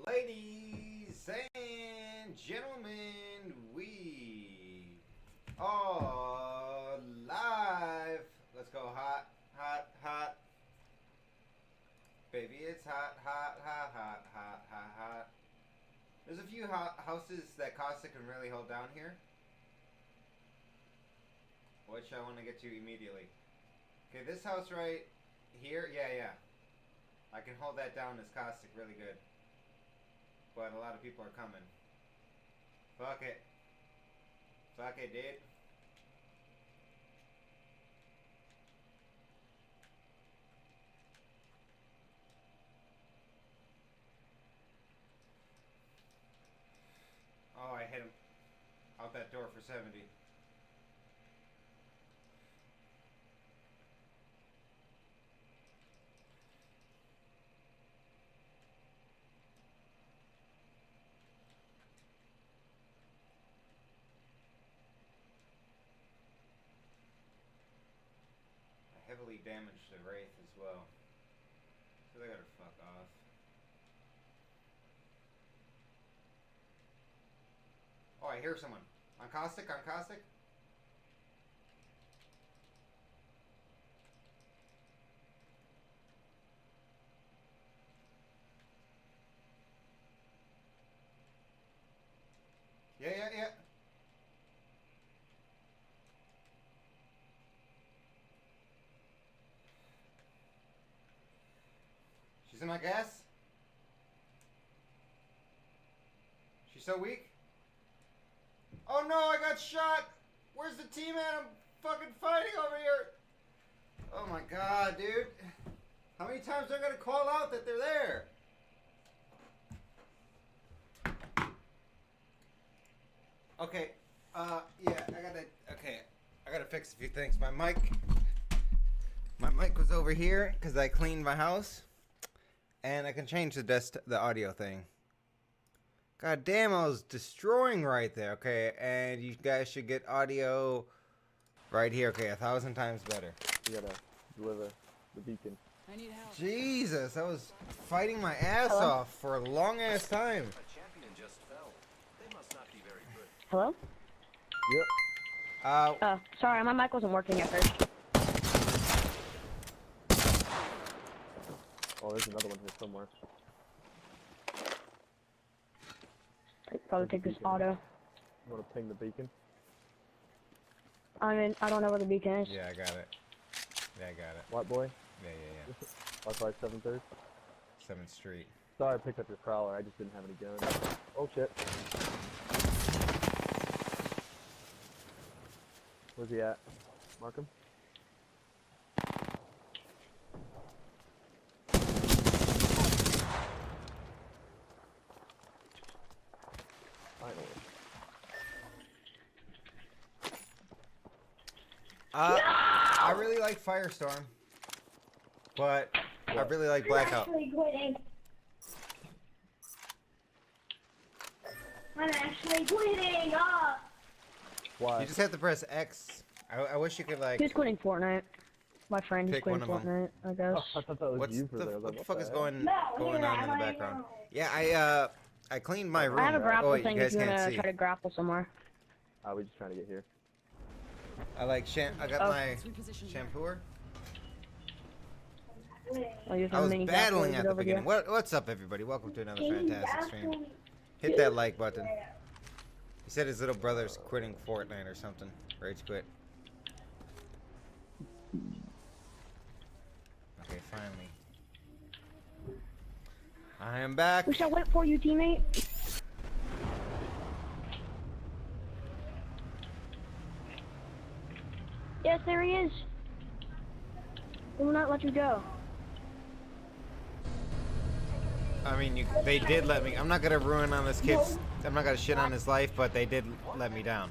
Ladies and gentlemen, we are live. Let's go hot, hot, hot. Baby, it's hot, hot, hot, hot, hot, hot, hot. There's a few houses that Costa can really hold down here, which I want to get to immediately. Okay, this house right here, yeah. I can hold that down as caustic really good. But a lot of people are coming. Fuck it. Fuck it, dude. Oh, I hit him out that door for 70. I heavily damaged the Wraith as well. So they gotta fuck off. Oh, I hear someone. On caustic, on caustic. Yeah. She's in my gas. She's so weak. Oh no, I got shot. Where's the team at? I'm fucking fighting over here. Oh my god, dude. How many times do I gotta call out that they're there? Okay, yeah, I gotta fix a few things. My mic was over here because I cleaned my house, and I can change the audio thing. God damn, I was destroying right there. Okay, and you guys should get audio right here. Okay, 1,000 times better. You gotta deliver the beacon. I need help. Jesus, I was fighting my ass off for a long ass time. A champion just fell. They must not be very good. Hello? Yep. Sorry, my mic wasn't working at first. Oh, there's another one here somewhere. I'd probably take this auto. You wanna ping the beacon? I mean, I don't know where the beacon is. Yeah, I got it. White boy? Yeah. Wi-Fi 7-3. 7th Street. Sorry I picked up your prowler, I just didn't have any guns. Oh shit. Where's he at? Mark him. Finally. I really like Firestorm, but I really like Blackout. I'm actually quitting. Why? You just have to press X. I wish you could like. Who's quitting Fortnite? My friend is Pick quitting one of 'em. Fortnite, I guess. Oh, I thought that was What's you for there. I was what like, the fuck is heck? going No, on here, in the I background? know. Yeah, I cleaned my room. I have a grapple Oh, wait, thing you if guys you can't wanna see. try to grapple somewhere. We just trying to get here. I got Oh. my Let's reposition here. shampooer. I'll use I my was mini battling grapple at to the get over beginning. here. What's up, everybody? Welcome to another Can you fantastic stream. actually Hit that like button. He said his little brother's quitting Fortnite or something. Rage quit. Okay, finally. I am back. We shall wait for you, teammate. Yes, there he is. We will not let you go. I mean, they did let me. I'm not gonna ruin on this kid's. I'm not gonna shit on his life, but they did let me down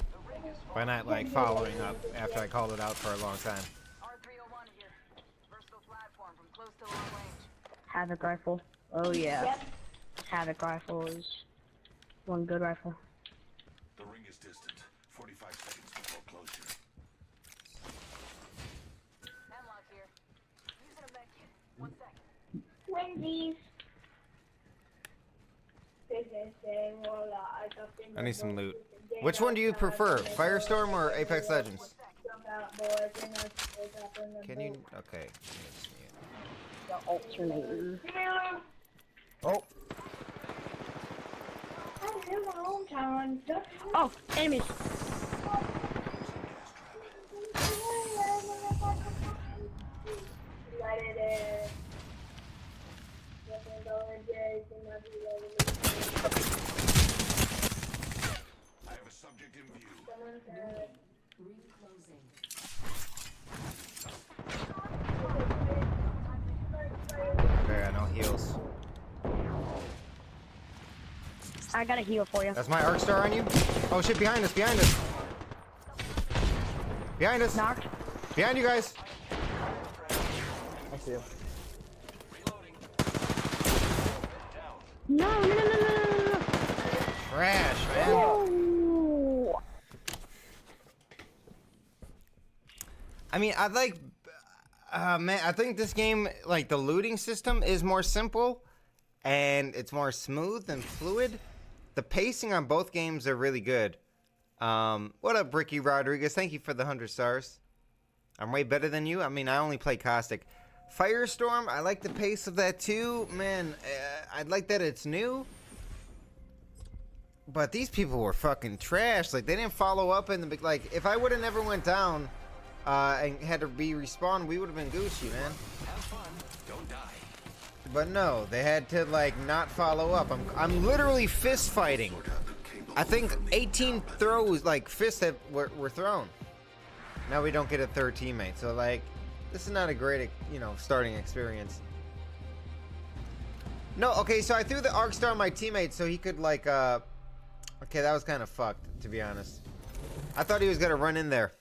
by not like following up after I called it out for a long time. R301 here. Versatile platform from close to long range. Havoc rifle. Oh yeah. Yep. Havoc rifle is one good rifle. The ring is distant. 45 seconds before closure. Hemlock here. Using a med kit. 1 second. Wendy's. I need some loot. Which one do you prefer, Firestorm or Apex Legends? Can you? Okay. The alternator. Oh, Oh, enemies. I have a subject in view. There, I know heals. I got a heal for you. That's my arc star on you. Oh shit! Behind us! Behind us! Behind us! Knocked. Behind you guys! I see him. No, no, no, no, no, no, no. Trash, man. Oh. I mean, I like, man, I think this game, like, the looting system is more simple and it's more smooth and fluid. The pacing on both games are really good. What up, Ricky Rodriguez? Thank you for the 100 stars. I'm way better than you. I mean, I only play Caustic. Firestorm, I like the pace of that too. Man, I'd like that it's new. But these people were fucking trash. Like, they didn't follow up in the... Like, if I would have never went down and had to be respawned, we would have been Gucci, man. Have fun. Don't die. But no, they had to, like, not follow up. I'm literally fist fighting. I think 18 throws, like, fists that were thrown. Now we don't get a third teammate. So, like, this is not a great, you know, starting experience. No, okay, so I threw the arc star on my teammate so he could, like, okay, that was kind of fucked, to be honest. I thought he was gonna run in there.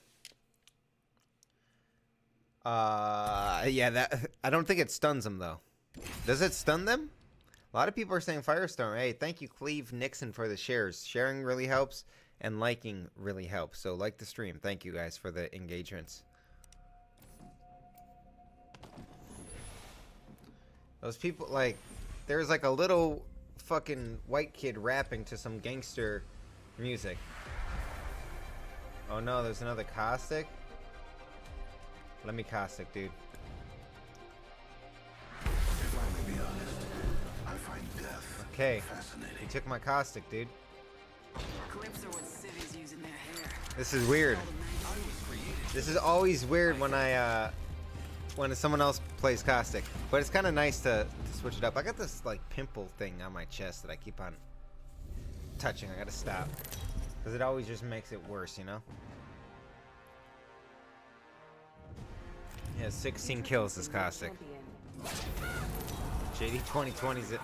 Yeah, that... I don't think it stuns him, though. Does it stun them? A lot of people are saying Firestorm. Hey, thank you, Cleve Nixon, for the shares. Sharing really helps, and liking really helps. So, like the stream. Thank you, guys, for the engagements. Those people, like... There's, like, a little fucking white kid rapping to some gangster music. Oh, no, there's another Caustic? Let me Caustic, dude. If I may be honest, I find death Okay, fascinating. he took my Caustic, dude. Clips are what civvies use in their hair. This is weird. This is always weird when when someone else plays Caustic. But it's kind of nice to switch it up. I got this, like, pimple thing on my chest that I keep on touching. I gotta stop. Because it always just makes it worse, you know? Yeah, 16 kills this Caustic. JD 2020's it.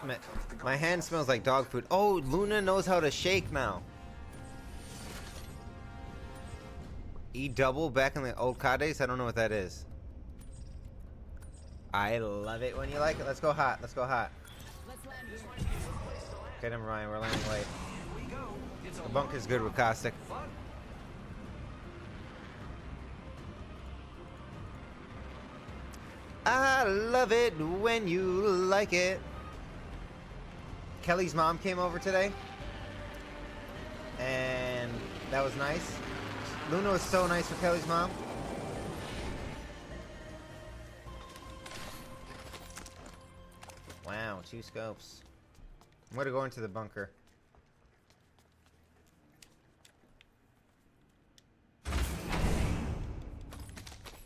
My hand smells like dog food. Oh, Luna knows how to shake now. E-double back in the old COD days? I don't know what that is. I love it when you like it. Let's go hot. Let's go hot. Okay, never mind. We're landing late. The bunker's good with Caustic. I love it when you like it. Kelly's mom came over today. And that was nice. Luna was so nice for Kelly's mom. Wow, 2 scopes. I'm gonna go into the bunker.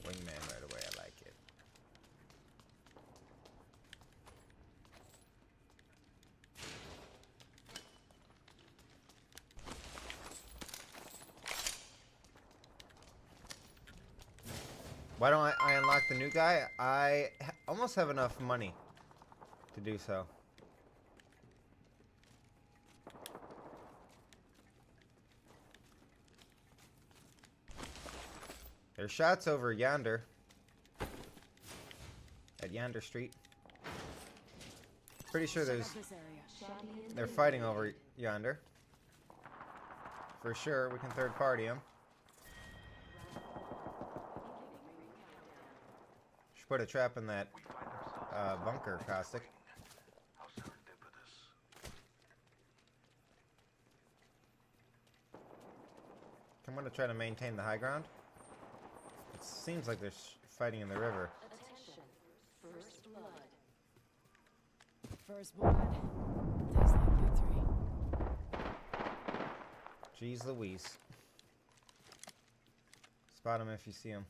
Wingman right away, I like it. Why don't I unlock the new guy? I almost have enough money to do so. There's shots over yonder. At Yonder Street. Pretty sure they're fighting over yonder. For sure, we can third party them. Should put a trap in that bunker, Caustic. How serendipitous. I'm gonna try to maintain the high ground. It seems like they're fighting in the river. Attention. First blood. First blood. Tastes like victory. Jeez Louise. Spot him if you see him.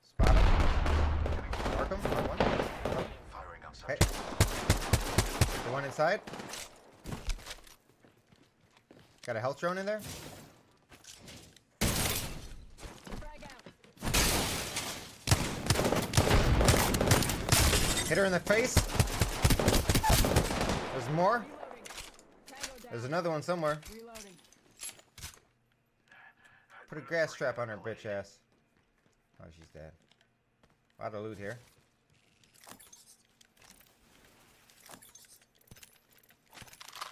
Spot him. Mark him. Mark one. Oh. Firing on Okay. subject. The one inside. Got a health drone in there. Frag out. Hit her in the face. There's more. Reloading. Tango down. There's another one somewhere. Reloading. Put a gas trap on her bitch ass. Oh, she's dead. A lot of loot here.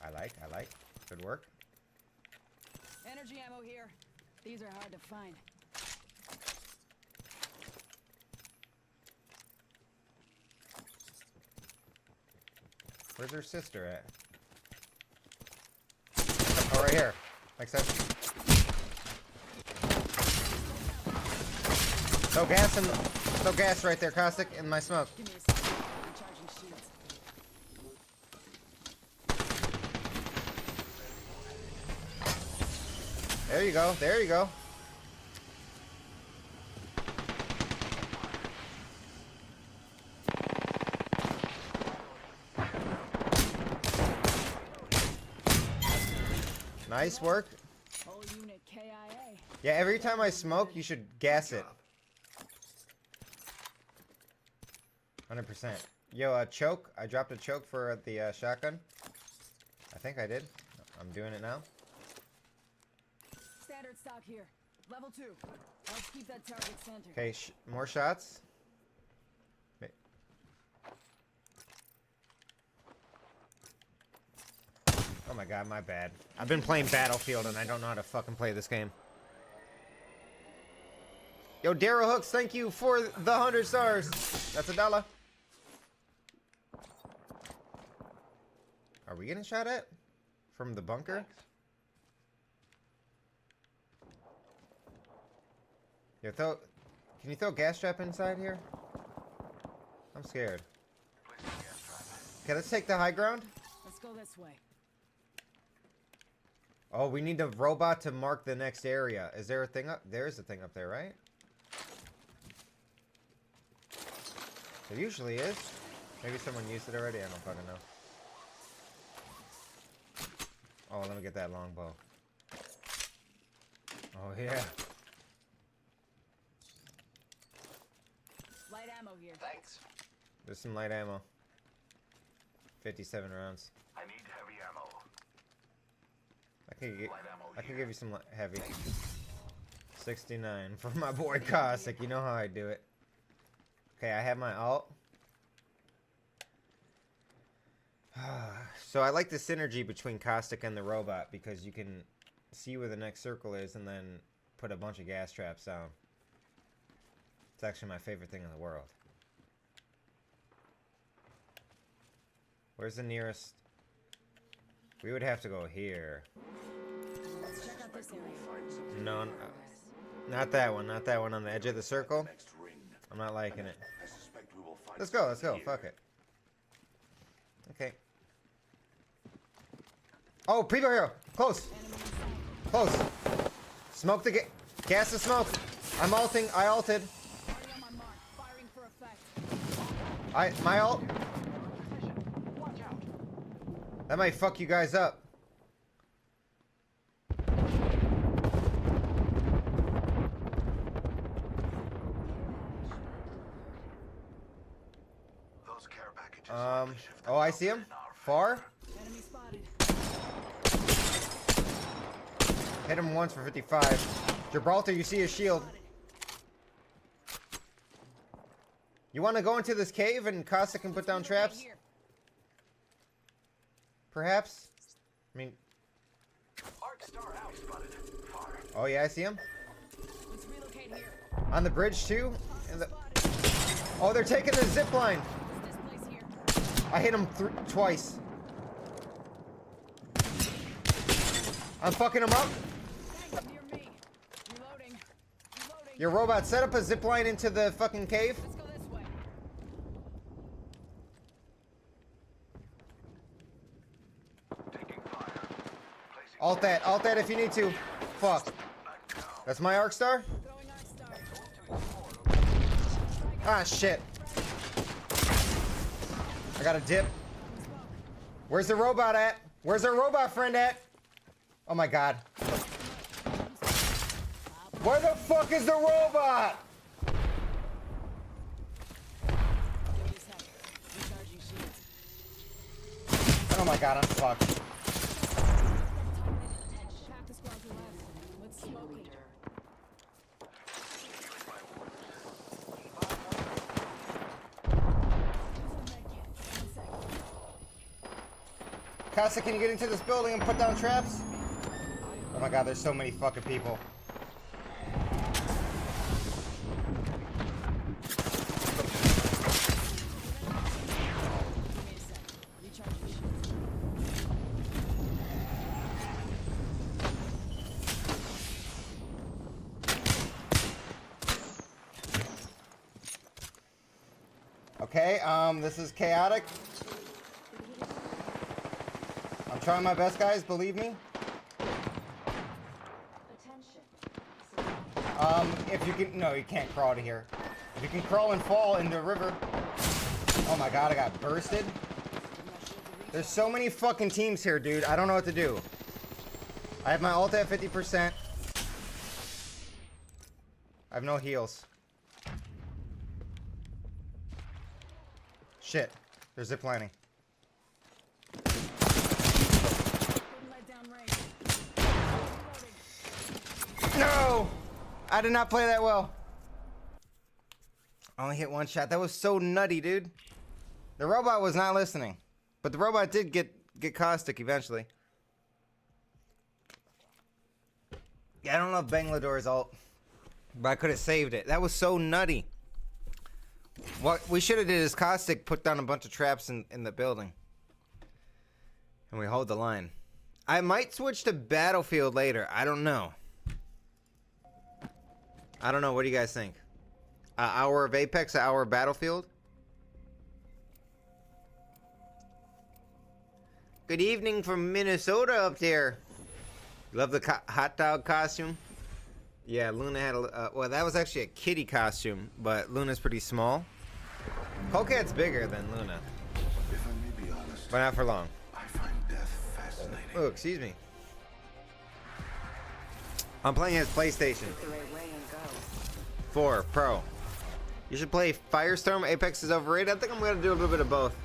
I like. Good work. Energy ammo here. These are hard to find. Where's her sister at? Oh, right here. Like so. No gas right there, Caustic, in my smoke. Give me a second. I'm charging shields. There you go. There you go. Nice work. Whole unit KIA. Yeah, every time I smoke, you should gas it. 100%. Yo, choke. I dropped a choke for the shotgun. I think I did. I'm doing it now. Standard stock here. Level 2. Let's keep that target centered. Okay, more shots. Oh my god, my bad. I've been playing Battlefield and I don't know how to fucking play this game. Yo, Daryl Hooks, thank you for the 100 stars. That's $1. Are we getting shot at? From the bunker? Yo, can you throw a gas trap inside here? I'm scared. Okay, let's take the high ground. Let's go this way. Oh, we need the robot to mark the next area. Is there a thing up? There is a thing up there, right? There usually is. Maybe someone used it already. I don't fucking know. Oh, let me get that longbow. Oh, yeah. Light ammo here. Thanks. There's some light ammo. 57 rounds. I need heavy ammo. I can give you some heavy. 69 for my boy Caustic. You know how I do it. Okay, I have my alt. So I like the synergy between Caustic and the robot because you can see where the next circle is and then put a bunch of gas traps down. It's actually my favorite thing in the world. Where's the nearest? We would have to go here. Let's check out this area. No, not that one. Not that one on the edge of the circle. Next ring. I'm not liking it. I suspect we will find Let's go. Let's go. something Fuck here. it. Okay. Oh, people here. Close. Enemy inside. Close. Smoke the gas the smoke. I'm ulting. I ulted. Already on my mark. Firing for effect. My ult. That might fuck you guys up. Those care packages Oh, I see him. Far. Enemy spotted. Hit him once for 55. Gibraltar, you see his shield. You want to go into this cave and Caustic can put down traps? Perhaps? I mean... Oh yeah, I see him. Let's relocate here. On the bridge too? Oh, they're taking the zip line! Let's displace here. I hit him twice. I'm fucking him up. Near me. Reloading. Your robot, set up a zip line into the fucking cave. Let's go this way. Alt that if you need to. Fuck. That's my arc star? Throwing Arc Star. Ah, shit. I got a dip. Where's the robot at? Where's our robot friend at? Oh my god. Where the fuck is the robot? Give me a sec. Recharging shields. Oh my god, I'm fucked. Half the squads are left. Let's smoke it. Casa, can you get into this building and put down traps? Oh my god, there's so many fucking people. Okay, this is chaotic. I'm trying my best, guys, believe me. If you can, no, you can't crawl to here. If you can crawl and fall in the river. Oh my god, I got bursted. There's so many fucking teams here, dude. I don't know what to do. I have my ult at 50%. I have no heals. Shit. They're ziplining. No! I did not play that well. I only hit one shot. That was so nutty, dude. The robot was not listening. But the robot did get caustic eventually. Yeah, I don't know if Bangladesh ult. But I could have saved it. That was so nutty. What we should have did is caustic put down a bunch of traps in the building. And we hold the line. I might switch to Battlefield later. I don't know. I don't know. What do you guys think? Hour of Apex, an hour of Battlefield? Good evening from Minnesota up there. Love the hot dog costume? Yeah, Luna had a... well, that was actually a kitty costume, but Luna's pretty small. Coldcat's bigger than Luna. If I may be honest, But not for long. I find death fascinating. Oh, excuse me. I'm playing his PlayStation 4 Pro. You should play Firestorm. Apex is overrated. I think I'm going to do a little bit of both.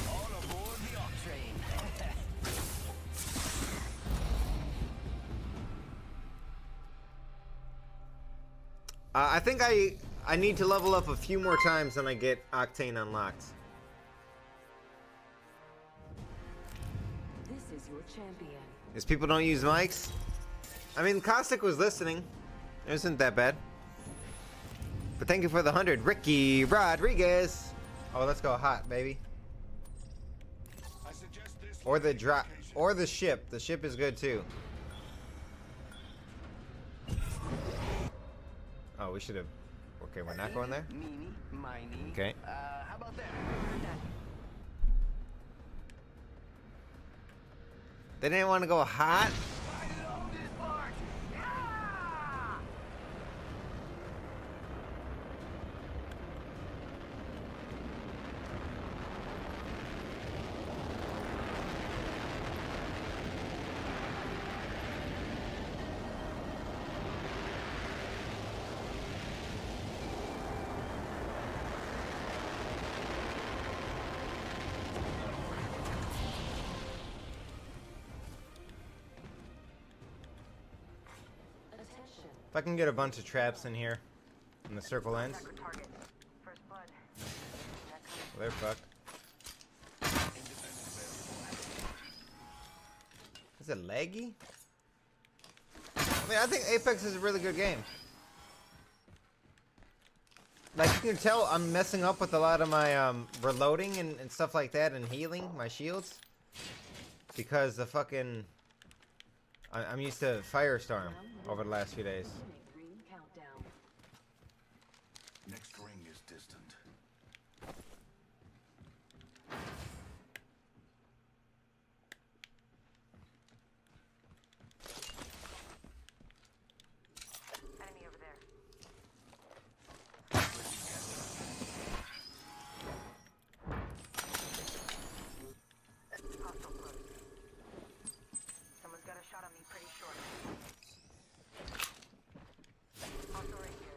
All aboard the Octane. I think I need to level up a few more times than I get Octane unlocked. This is your champion. Is people don't use mics? I mean, Caustic was listening. It wasn't that bad. But thank you for the 100, Ricky Rodriguez. Oh, let's go hot, baby. I suggest this Or the drop, or the ship. The ship is good too. Oh, we should have. Okay, we're not going there. Meeny, miny. Okay. How about that? They didn't want to go hot. I love this part. Yeah! If I can get a bunch of traps in here, and the circle ends, Target. First blood. well, they're fucked. Is it laggy? I mean, I think Apex is a really good game. Like, you can tell I'm messing up with a lot of my reloading and stuff like that, and healing my shields. Because the fucking I'm used to Firestorm over the last few days. Ring countdown. Next ring is distant. Enemy over there. Hostile close. Someone's got a shot on me pretty short. Hostile right here.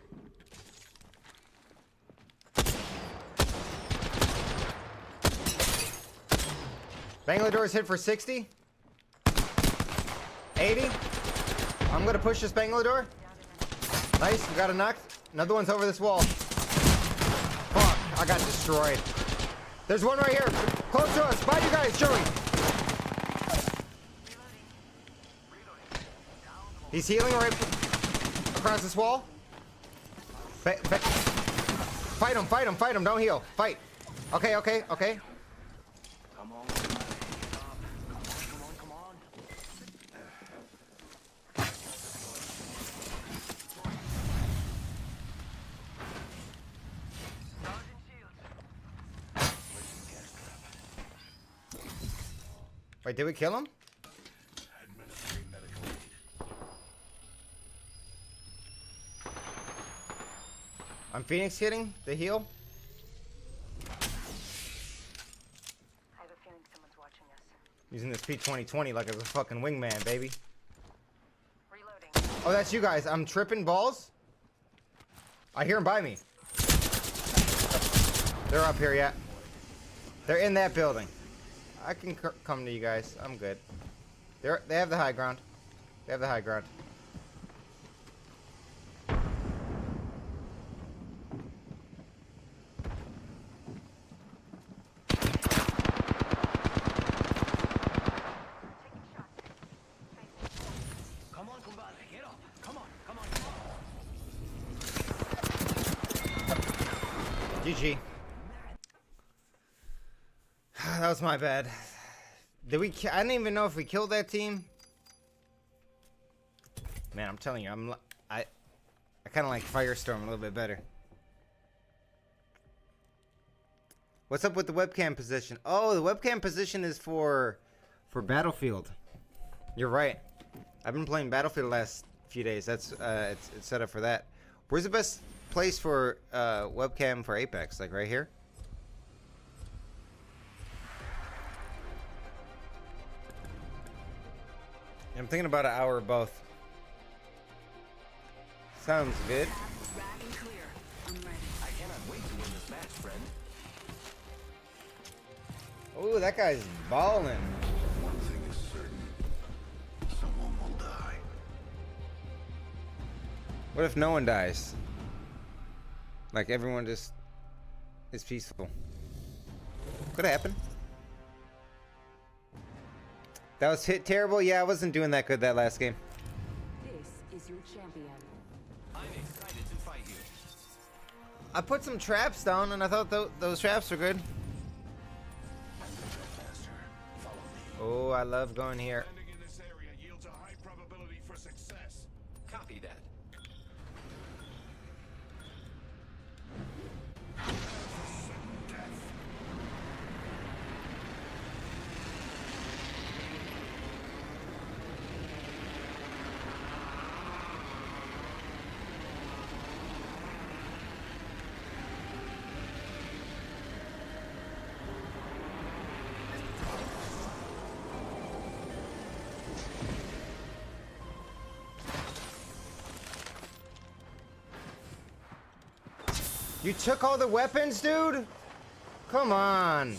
Bangladesh hit for 60. 80. I'm gonna push this Bangladesh. Nice, we got a knock. Another one's over this wall. Fuck, I got destroyed. There's one right here, close to us. Bye, you guys, Joey. He's healing right across this wall. Fight him, fight him, fight him. Don't heal. Fight. Okay, okay, okay. Come on. Come on. Charging shields. Wait, did we kill him? Administering medical aid. I'm Phoenix hitting the heal. I have a feeling someone's watching us. Using this P2020 like it's a fucking wingman, baby. Reloading. Oh, that's you guys. I'm tripping balls. I hear them by me. They're up here, yeah. They're in that building. I can come to you guys. I'm good. They have the high ground. They have the high ground. Come on, compadre. Get up. Come on. GG. That was my bad. Did we? I didn't even know if we killed that team. Man, I'm telling you, I kind of like Firestorm a little bit better. What's up with the webcam position? Oh, the webcam position is for Battlefield. You're right. I've been playing Battlefield the last few days. That's it's set up for that. Where's the best place for webcam for Apex? Like right here? I'm thinking about an hour of both. Sounds good. Rag and clear. I'm ready. I cannot wait to win this match, friend. Oh, that guy's balling. One thing is certain. Someone will die. What if no one dies? Like everyone just is peaceful. Could happen. That was hit terrible. Yeah, I wasn't doing that good that last game. This is your champion. I'm excited to fight you. I put some traps down, and I thought those traps were good. Faster. Follow me. Oh, I love going here. Landing in this area yields a high probability for success. Copy that. You took all the weapons, dude? Come on.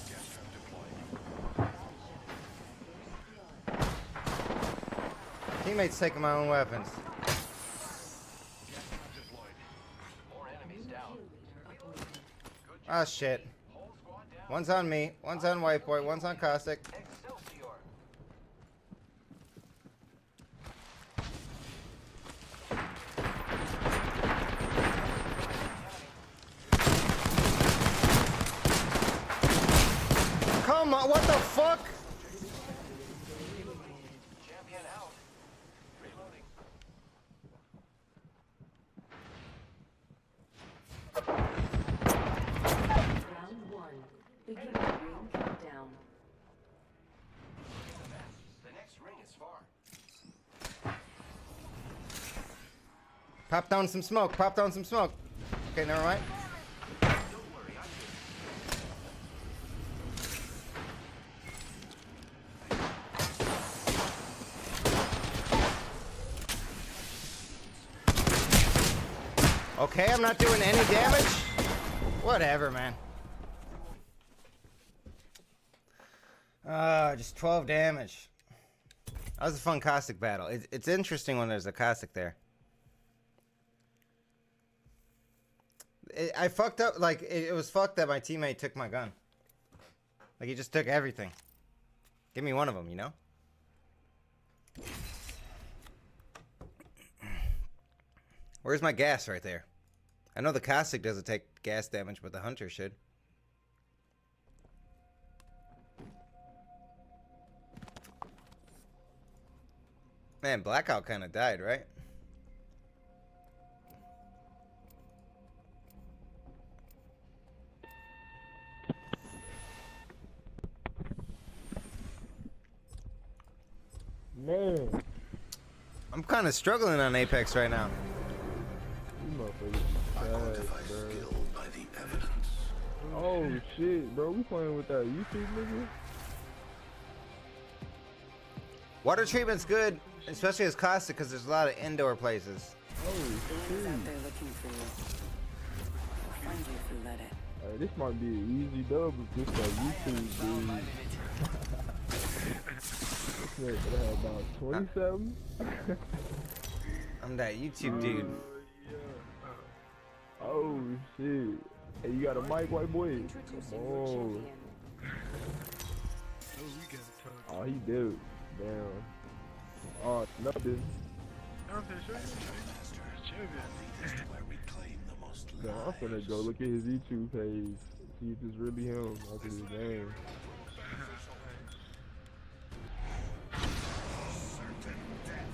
Teammates taking my own weapons. More enemies down. Ah, shit. One's on me. One's on White Boy. One's on Caustic. Excelsior. Come on, what the fuck? Champion out. Beginning ring countdown. The next ring is far. Pop down some smoke. Pop down some smoke. Okay, never mind. Don't worry, I'm good. Okay, I'm not doing any damage. Whatever, man. Just 12 damage. That was a fun caustic battle. It's interesting when there's a caustic there. I fucked up, like, it was fucked that my teammate took my gun. Like, he just took everything. Give me one of them, you know? Where's my gas right there? I know the caustic doesn't take gas damage, but the hunter should. Man, Blackout kind of died, right? Man, I'm kind of struggling on Apex right now. you motherfuckers I trash, quantify bro. skill by the evidence. Oh shit, bro, we playing with that YouTube nigga? Water treatment's good, especially as caustic, because there's a lot of indoor places. Oh Someone's shit. out there looking for you. They'll find you if you let it. Hey, this might be an easy dub if this that YouTube dude. This nigga had about 27. I'm that YouTube dude. Oh shit. Hey, you got a mic, white boy? Introducing your Oh, champion. oh, he did. Damn. Oh, nothing. This is where we claim the most No, I'm finna go look at his YouTube page. See if it's really him after his name. certain death.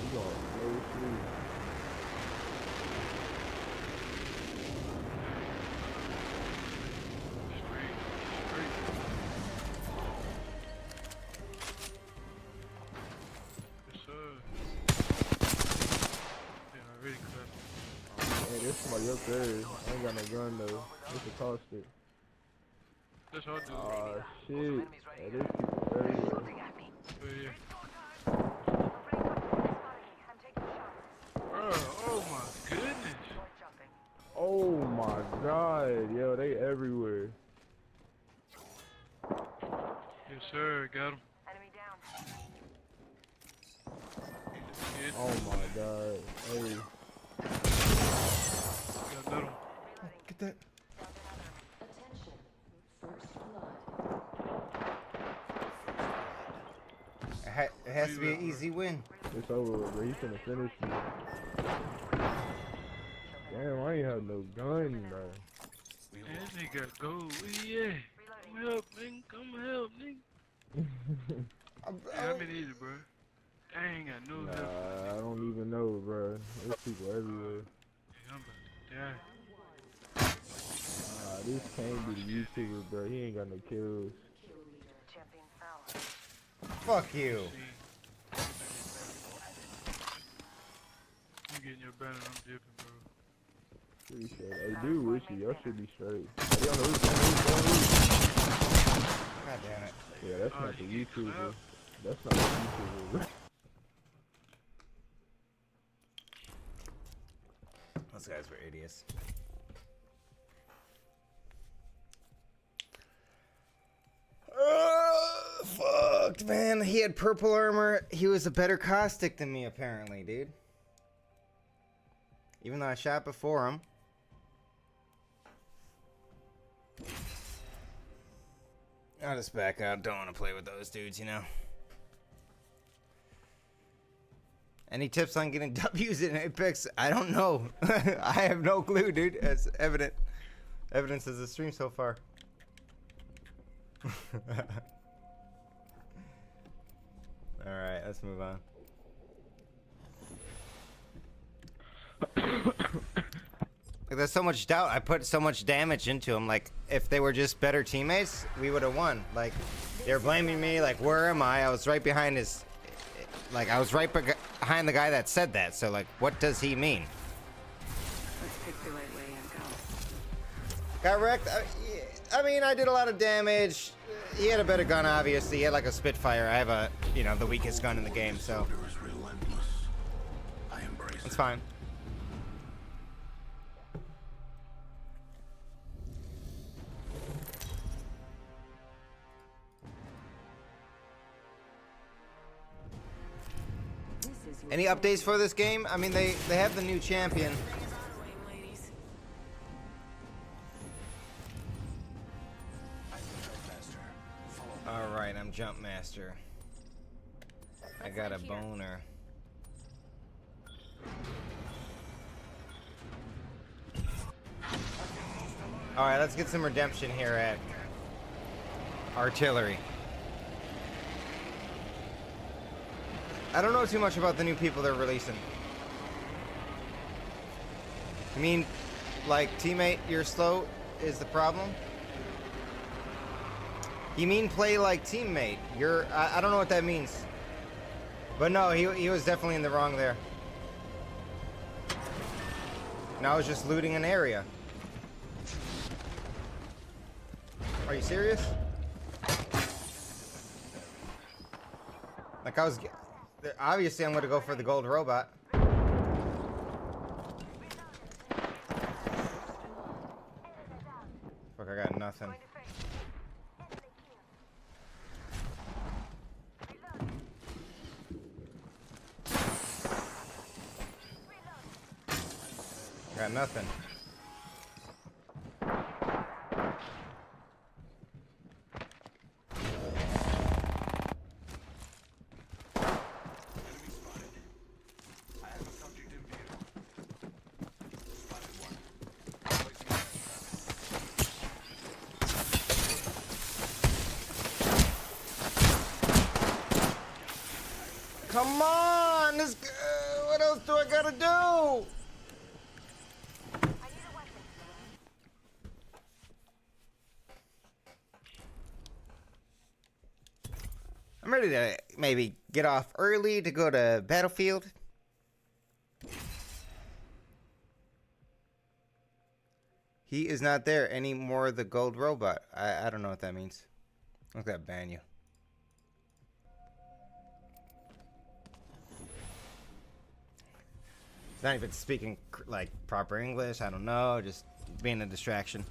He going slow sleep. Hey, there's somebody up there. I ain't got no gun though. It's a caustic. Oh shit. Hey, there's people everywhere. Oh my god, yo, they everywhere. Yes, sir. Got him. Enemy down. Oh my god. Hey. Got another one. Get that. Attention. First blood. It has to be an easy win. It's over with, bro. He finna finish me. Damn, I ain't have no gun, bro. Man, this nigga got gold. Where he at? Come help, nigga. Come help, nigga. Hey, how many is it, bro? I ain't got no help. Nah, I don't even know, bro. There's people everywhere. Hey, I'm about to die. Nah, this can't be the YouTuber, bro. He ain't got no kills. Champion fell. Fuck you. I'm getting your banner. I'm dipping, bro. Pretty sure. Hey, dude, with you. Y'all should be straight. Hey, on the roof, on the roof, on the roof. God damn it. Yeah, that's Oh, not the you get YouTuber. clapped? That's not the YouTuber, bro. Those guys were idiots. Fucked, man. He had purple armor. He was a better caustic than me, apparently, dude. Even though I shot before him. I'll just back out. Don't want to play with those dudes, you know. Any tips on getting W's in Apex? I don't know. I have no clue, dude. As evidence of the stream so far. Alright, let's move on. 'Cause there's so much doubt. I put so much damage into them. Like, if they were just better teammates, we would have won. Like, they were blaming me. Like, where am I? I was right behind his... Like, I was right behind the guy that said that. So, like, what does he mean? Let's pick the right way and go. Got wrecked? I mean, I did a lot of damage. He had a better gun, obviously. He had, like, a Spitfire. I have a, you know, the weakest gun in the game, so... Order is relentless. I embrace It's it. fine. Any updates for this game? I mean, they have the new champion. Alright, I'm Jump Master. I got a boner. Alright, let's get some redemption here at Artillery. I don't know too much about the new people they're releasing. You mean, like, teammate, you're slow is the problem? You mean play like teammate? I don't know what that means. But no, he was definitely in the wrong there. And I was just looting an area. Are you serious? Like, I was... Obviously, I'm gonna go for the gold robot. Fuck, I got nothing. Got nothing. Come on! This, what else do I gotta do? I'm ready to maybe get off early to go to Battlefield. He is not there anymore, the gold robot. I don't know what that means. Look at that, ban you. He's not even speaking like proper English. I don't know. Just being a distraction.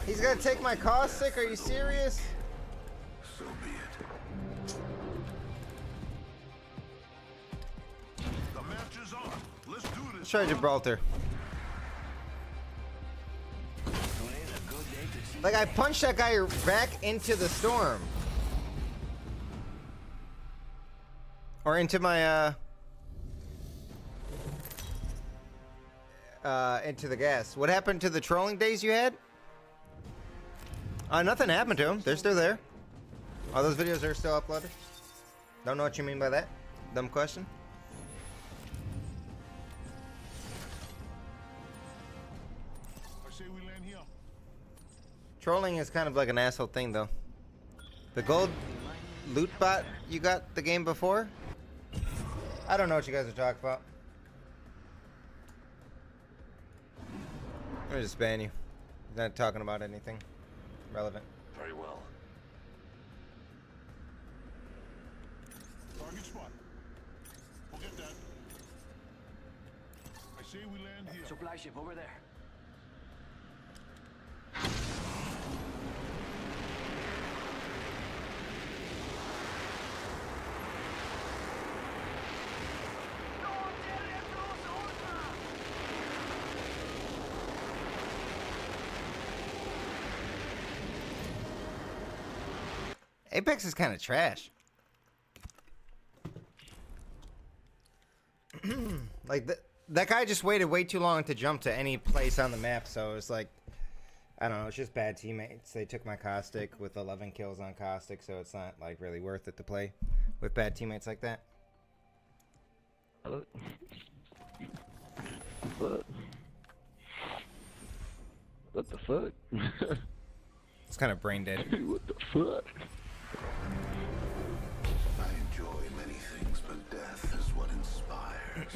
He's gonna take my caustic? Are you serious? So be it. The match is on. Let's do this. Let's try Gibraltar. Like, I punched that guy back into the storm. Or into my, into the gas. What happened to the trolling days you had? Nothing happened to them. They're still there. All those videos are still uploaded. Don't know what you mean by that. Dumb question. I say we land here. Trolling is kind of like an asshole thing, though. The gold loot bot you got the game before? I don't know what you guys are talking about. I'm gonna just ban you. Not talking about anything relevant. Very well. Target spot. Forget that. I say we land here. Supply ship over there. Apex is kind of trash. Like, that guy just waited way too long to jump to any place on the map, so it's like, I don't know, it's just bad teammates. They took my caustic with 11 kills on caustic, so it's not, like, really worth it to play with bad teammates like that. What? What? What the fuck? It's kind of brain dead. What the fuck? I enjoy many things, but death is what inspires.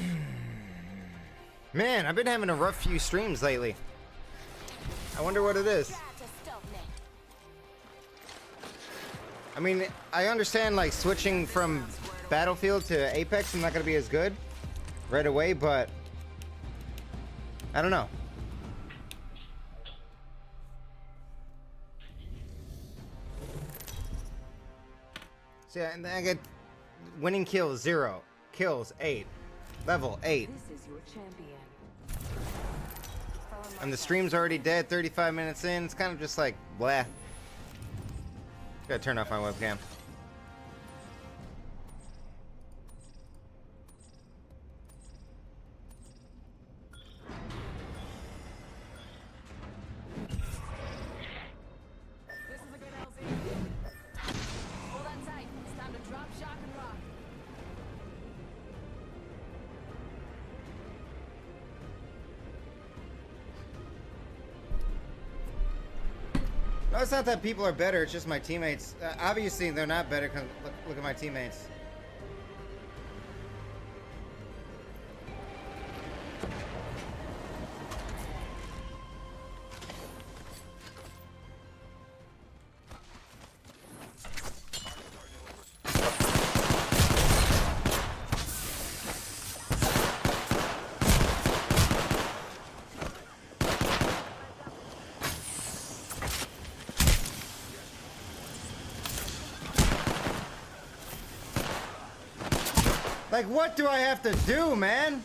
Man, I've been having a rough few streams lately. I wonder what it is. I mean, I understand like switching from Battlefield to Apex is not going to be as good right away, but I don't know. See, and then I get winning kills 0, kills 8, level 8. This is your champion. And the stream's already dead 35 minutes in. It's kind of just like, blah. Gotta turn off my webcam. This is a good LZ. Hold on tight. It's time to drop, shock, and rock. No, it's not that people are better. It's just my teammates. Obviously, they're not better. 'Cause look at my teammates. Like, what do I have to do, man?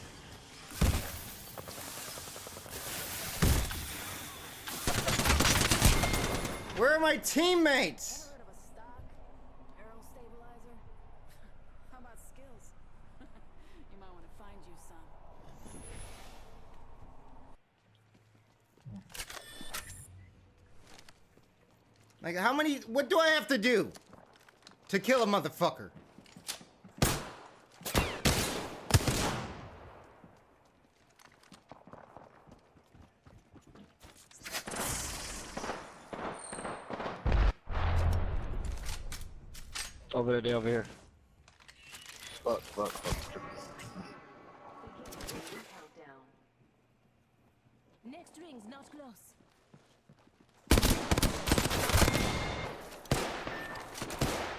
Where are my teammates? Heard of a stock? Arrow stabilizer? How about skills? You might want to find you some. Like, how many? What do I have to do to kill a motherfucker? Over there, over here. Fuck. Countdown. Next ring's not close.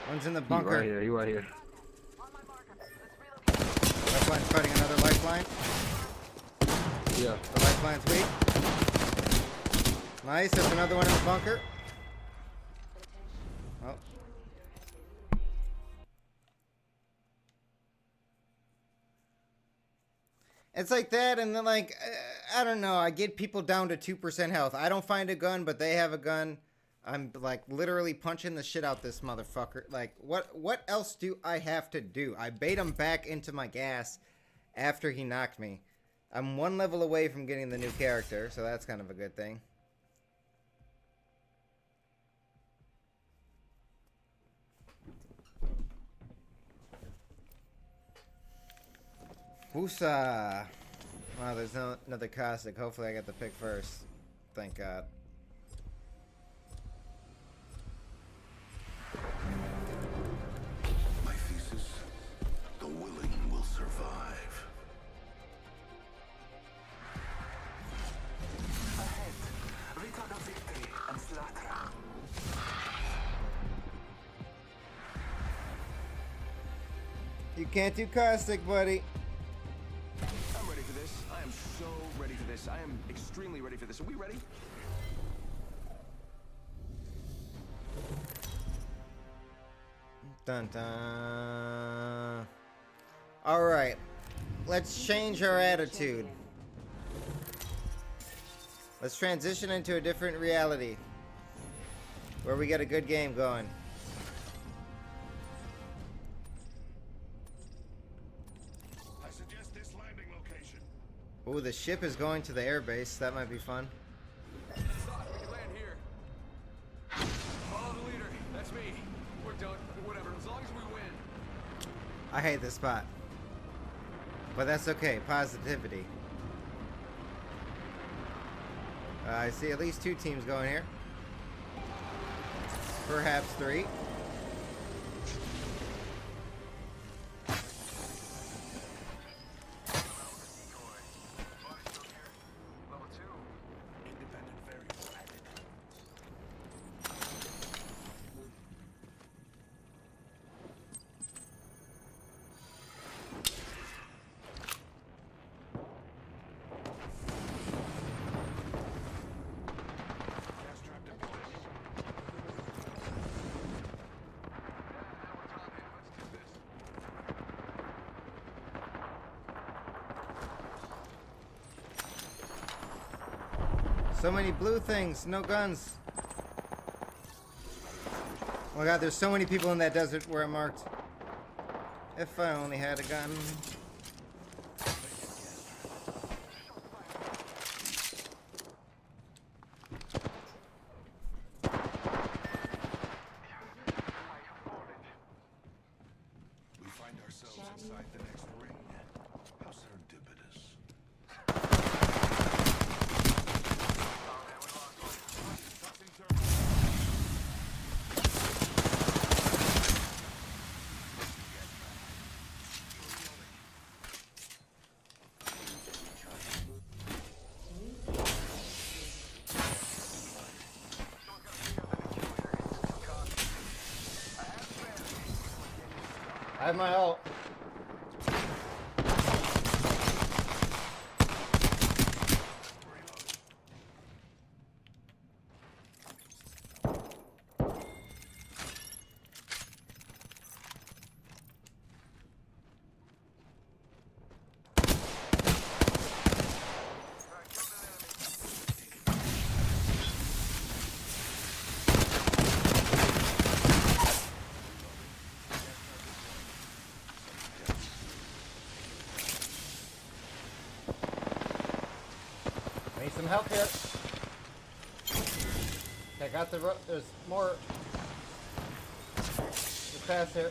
One's in the You bunker. right here, you right here. On my marker. Let's relocate. Lifeline's fighting another lifeline. Yeah. The lifeline's weak. Nice, there's another one in the bunker. Oh. It's like that, and then like, I don't know, I get people down to 2% health. I don't find a gun, but they have a gun. I'm like literally punching the shit out this motherfucker. Like, what else do I have to do? I bait him back into my gas after he knocked me. I'm 1 level away from getting the new character, so that's kind of a good thing. Woosa! Wow, there's no another caustic. Hopefully I get the pick first. Thank God. My thesis: the willing will survive. Ahead, return of victory and slaughter. You can't do caustic, buddy. I'm ready for this. I am so ready for this. I am extremely ready for this. Are we ready? Dun dun. Alright. Let's change our attitude. Let's transition into a different reality. Where we get a good game going. I suggest this landing location. Ooh, the ship is going to the airbase. That might be fun. Stop. We can land here. Follow the leader. That's me. We're done. Whatever. As long as we win. I hate this spot. But that's okay. Positivity. I see at least 2 teams going here. Perhaps 3. So many blue things, no guns. Oh my god, there's so many people in that desert where I marked. If I only had a gun. We find ourselves inside the next ring. How serendipitous. I have my ult. Need some help here. Okay, got the there's more. Just past here.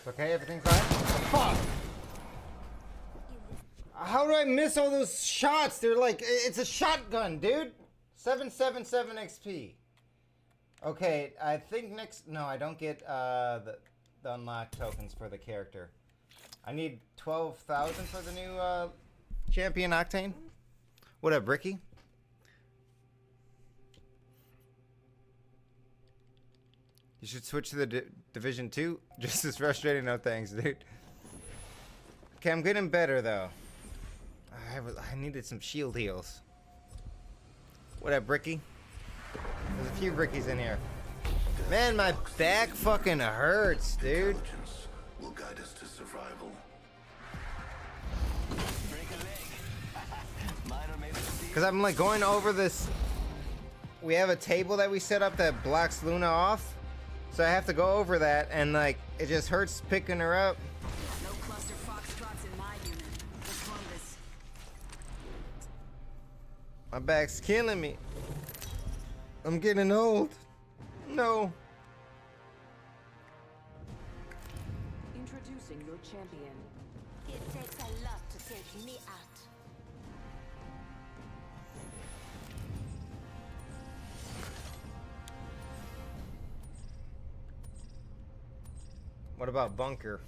Okay, everything's fine. Fuck! How do I miss all those shots? They're like, it's a shotgun, dude. 777 XP. Okay, I think next, no, I don't get the unlocked tokens for the character. I need 12,000 for the new champion Octane. What up, Ricky? You should switch to the Division 2. Just as frustrating. No thanks, dude. Okay, I'm getting better, though. I needed some shield heals. What up, Ricky? There's a few Rickies in here. Man, my back fucking hurts, dude. Will guide us to survival. Because I'm like going over this. We have a table that we set up that blocks Luna off. So I have to go over that, and like it just hurts picking her up. No cluster foxtrots in my unit. Just Columbus. My back's killing me. I'm getting old. No. Introducing your champion. It takes a lot to take me out. What about Bunker?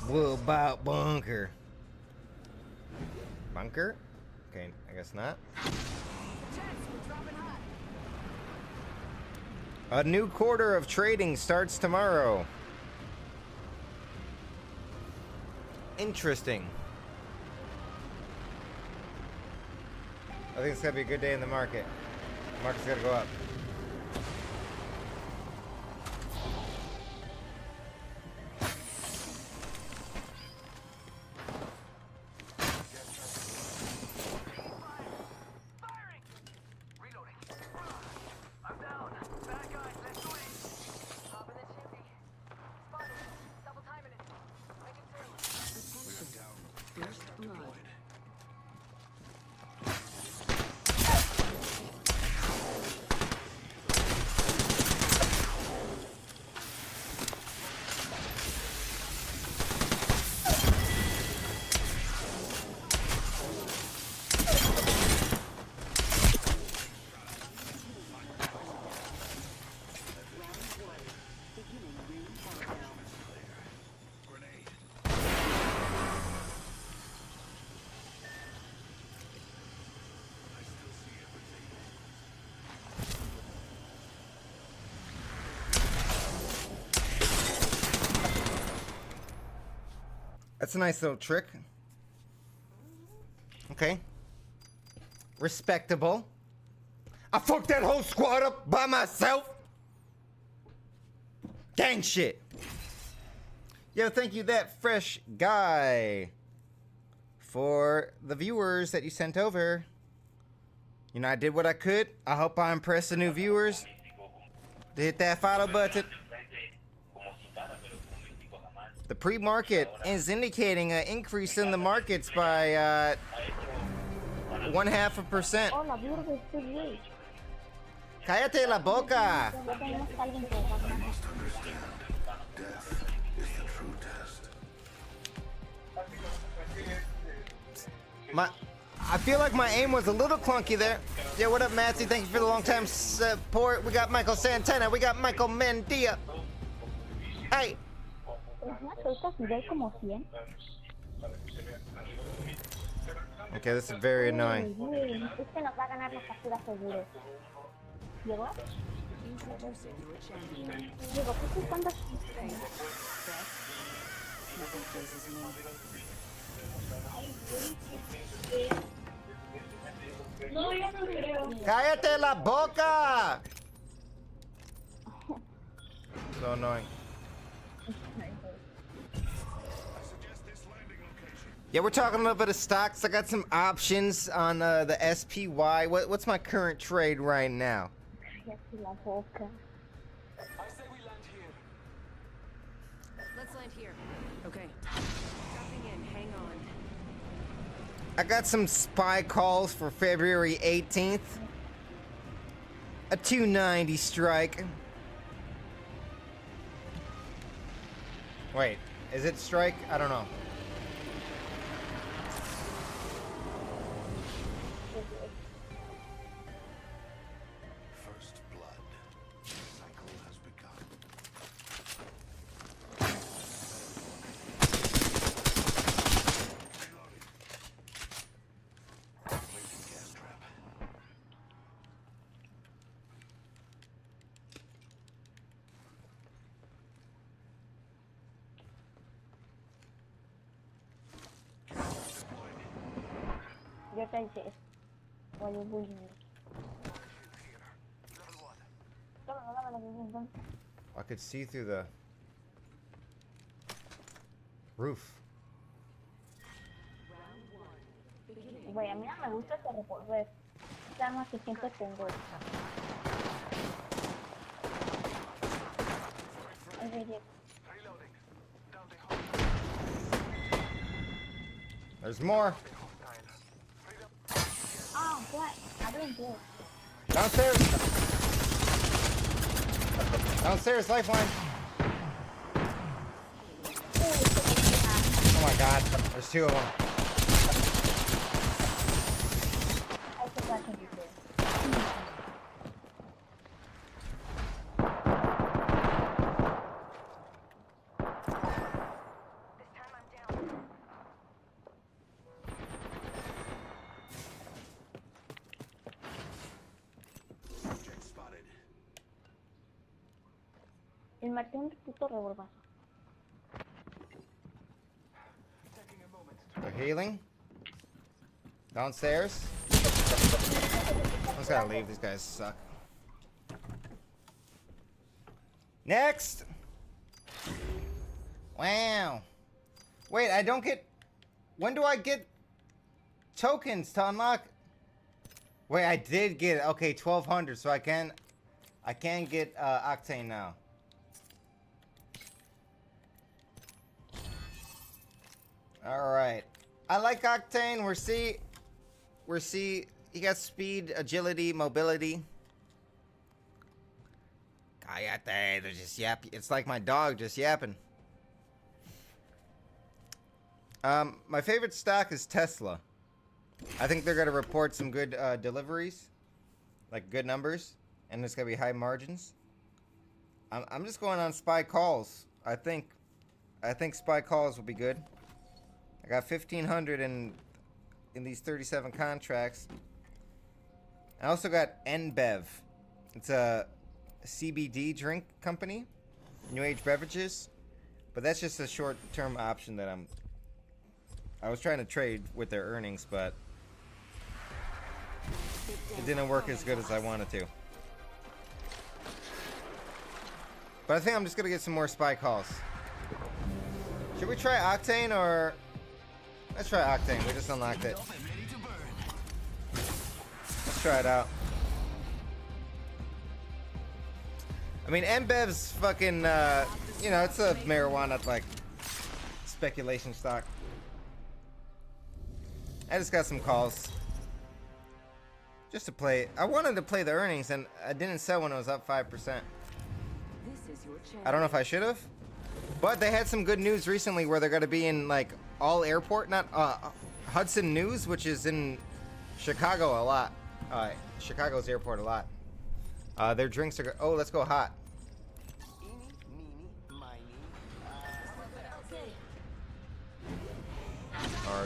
What about Bunker? Bunker? Okay, I guess not. A new quarter of trading starts tomorrow. Interesting. I think it's gonna be a good day in the market. The market's gonna go up. That's a nice little trick. Okay. Respectable. I fucked that whole squad up by myself. Gang shit. Yo, thank you, that fresh guy, for the viewers that you sent over. You know, I did what I could. I hope I impressed the new viewers. To hit that follow button. The pre-market is indicating an increase in the markets by 0.5%. Hola, Burgo, estoy bien. Cállate la boca. Ya tenemos a alguien que va a Must understand. Death is the true test. I feel like my aim was a little clunky there. Yeah, what up, Matsy? Thank you for the long time support. We got Michael Santana. We got Michael Mendia. Hey. Okay, this is very annoying. Este nos va a ganar la captura seguro. ¿Llegó? Introduce it to a champion. Llegó, ¿qué estoy buscando aquí? Nothing phases me. No, yo no creo. Cállate la boca. So annoying. Yeah, we're talking a little bit of stocks. I got some options on the SPY. What's my current trade right now? Cállate la boca. Let's land here. Okay. Dropping in. Hang on. I got some SPY calls for February 18th. A 290 strike. Wait, is it strike? I don't know. First blood. The cycle has begun. Placing gas trap. Yo te hice eso. Oye, bullying. I could see through the roof. Güey, a mí no me gusta ese revolver. Es la arma que siempre tengo. Ay, güey, There's more. ah, what? I didn't do it. Downstairs. Downstairs, lifeline. Oh my god, there's two of them. I forgot to do this. Subject spotted. El Martín un puto revolvazo. They're healing. Downstairs. I just gotta leave. These guys suck. Next. Wow. Wait, I don't get. When do I get tokens to unlock? Wait, I did get it. Okay, 1,200. So I can get Octane now. All right. I like Octane. We're see. He got speed, agility, mobility. Cállate, they're just yapping. It's like my dog just yapping. My favorite stock is Tesla. I think they're gonna report some good deliveries, like good numbers, and it's gonna be high margins. I'm just going on SPY calls. I think SPY calls will be good. I got 1,500 in these 37 contracts. I also got NBev. It's a CBD drink company, new age beverages, but that's just a short-term option that I'm I was trying to trade with their earnings, but it didn't work as good as I wanted to. But I think I'm just gonna get some more spy calls. Should we try Octane or... Let's try Octane. We just unlocked it. Let's try it out. I mean, NBev's fucking, you know, it's a marijuana, like, speculation stock. I just got some calls. Just to play. I wanted to play the earnings, and I didn't sell when it was up 5%. I don't know if I should have. But they had some good news recently where they're going to be in, like, all airport, not, Hudson News, which is in Chicago a lot. Chicago's airport a lot. Their drinks are, oh, let's go hot.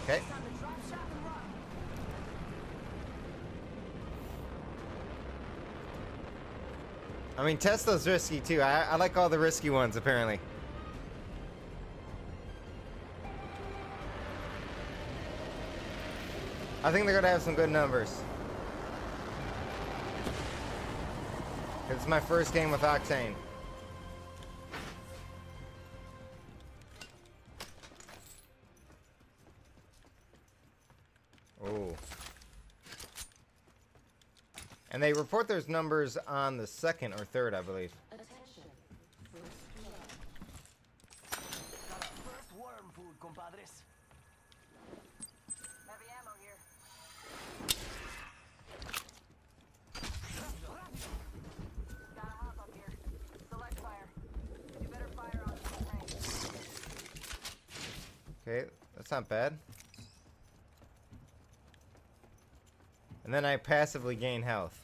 Okay. I mean, Tesla's risky too. I like all the risky ones, apparently. I think they're gonna have some good numbers. It's my first game with Octane. Oh. And they report those numbers on the 2nd or 3rd, I believe. Attention. First worm food, compadres. Heavy ammo here. Gotta hop up here. Select fire. You better fire on the range. Okay, that's not bad. And then I passively gain health.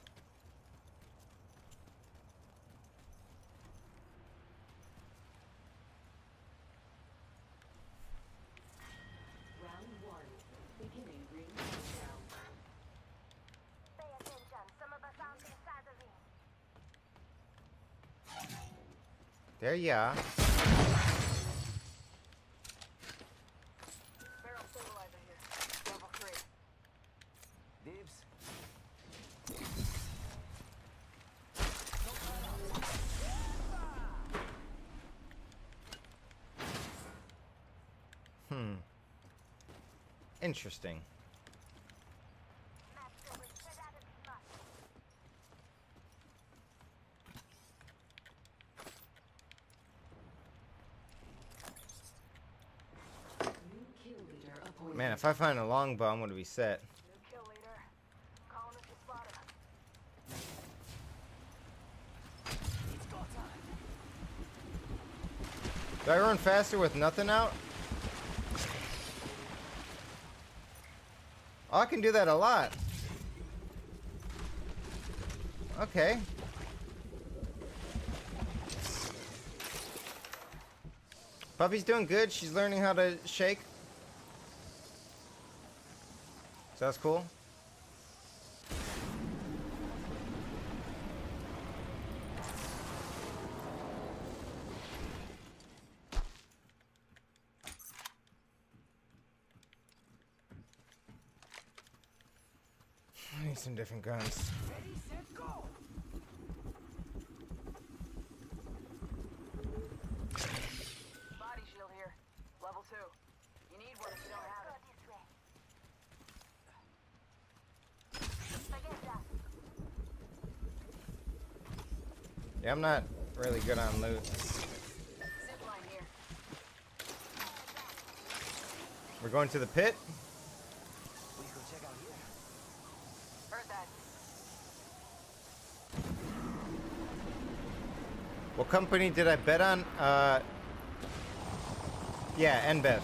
Round 1. Beginning ring countdown. Pay attention. Some of us out inside the ring. There you are. Barrel stabilizer here. Level 3. Dibs. Interesting. Master will set out of his mouth. New kill leader appointed. Man, if I find a longbow, I'm gonna be set. New kill leader. Colonist is spotted. It's go time. Do I run faster with nothing out? Oh, I can do that a lot. Okay. Puppy's doing good. She's learning how to shake. So that's cool. I need some different guns. Ready, set, go. Body shield here. Level 2. You need one if you don't have it. Forget that. Yeah, I'm not really good on loot. Zip line here. We're going to the pit. We go check out here. Heard that. What company did I bet on? Yeah, NBev.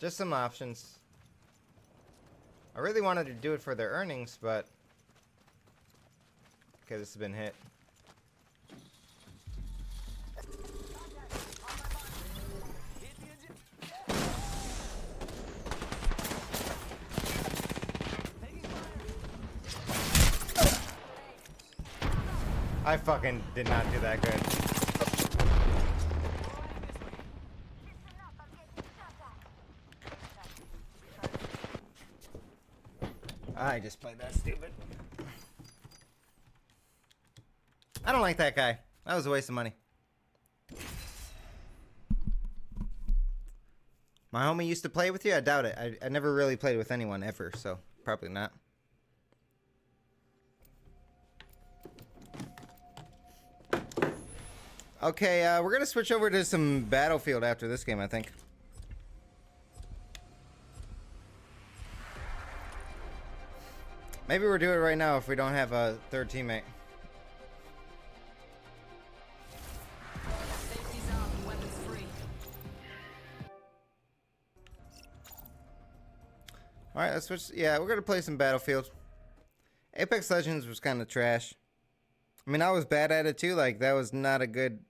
Just some options. I really wanted to do it for their earnings, but... Okay, this has been hit. I fucking did not do that good. Listen up. I'm getting I just played that stupid. I don't like that guy. That was a waste of money. My homie used to play with you? I doubt it. I never really played with anyone ever, so probably not. Okay, we're going to switch over to some Battlefield after this game, I think. Maybe we'll do it right now if we don't have a third teammate. Safety's off, weapons free. Alright, let's switch. Yeah, we're going to play some Battlefield. Apex Legends was kind of trash. I mean, I was bad at it too. Like, that was not a good...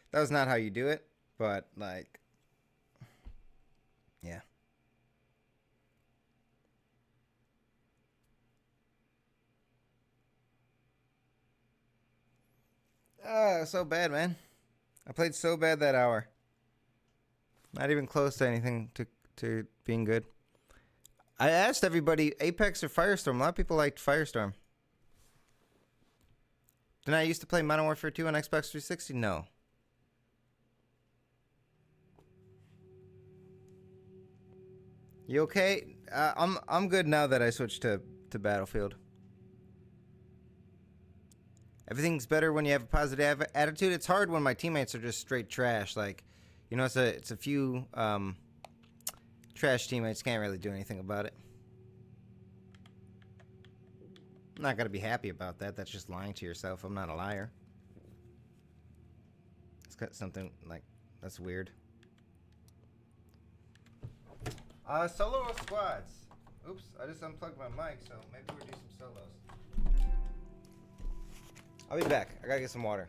That was not how you do it. But, like... Yeah. So bad, man. I played so bad that hour. Not even close to anything to being good. I asked everybody, Apex or Firestorm. A lot of people liked Firestorm. Didn't I used to play Modern Warfare 2 on Xbox 360? No. You okay? I'm good now that I switched to Battlefield. Everything's better when you have a positive attitude. It's hard when my teammates are just straight trash. Like, you know, it's a few trash teammates. Can't really do anything about it. I'm not gonna be happy about that. That's just lying to yourself. I'm not a liar. It's got something like that's weird. Solo or squads? Oops, I just unplugged my mic, so maybe we'll do some solos. I'll be back. I gotta get some water.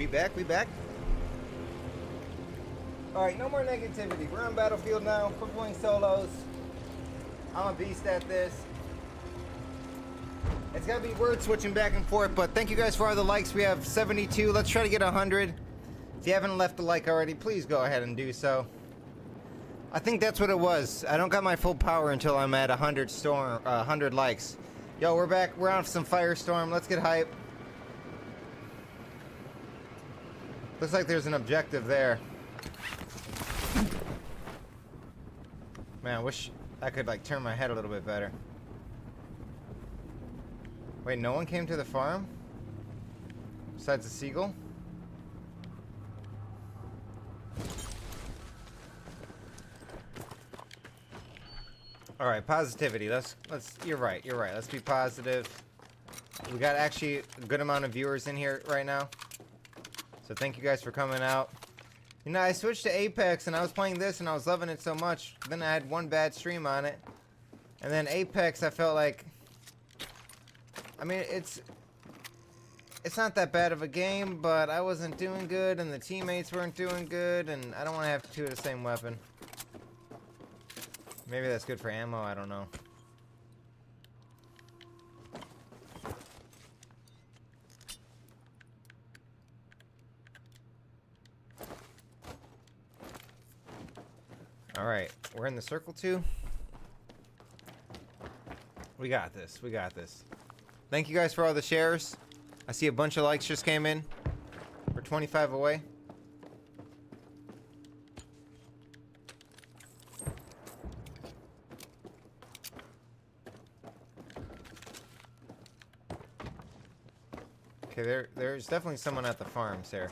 We back. Alright, no more negativity. We're on Battlefield now. We're playing solos. I'm a beast at this. It's gotta be word switching back and forth, but thank you guys for all the likes. We have 72. Let's try to get 100. If you haven't left a like already, please go ahead and do so. I think that's what it was. I don't got my full power until I'm at 100 likes. Yo, we're back. We're on some Firestorm. Let's get hype. Looks like there's an objective there. Man, I wish I could like turn my head a little bit better. Wait, no one came to the farm? Besides the seagull? Alright, positivity. Let's you're right. Let's be positive. We got actually a good amount of viewers in here right now. So thank you guys for coming out. You know, I switched to Apex and I was playing this and I was loving it so much. Then I had one bad stream on it. And then Apex, I felt like, I mean, it's not that bad of a game, but I wasn't doing good and the teammates weren't doing good and I don't want to have two of the same weapon. Maybe that's good for ammo, I don't know. Alright, we're in the circle too. We got this. Thank you guys for all the shares. I see a bunch of likes just came in. We're 25 away. Okay, there's definitely someone at the farms there.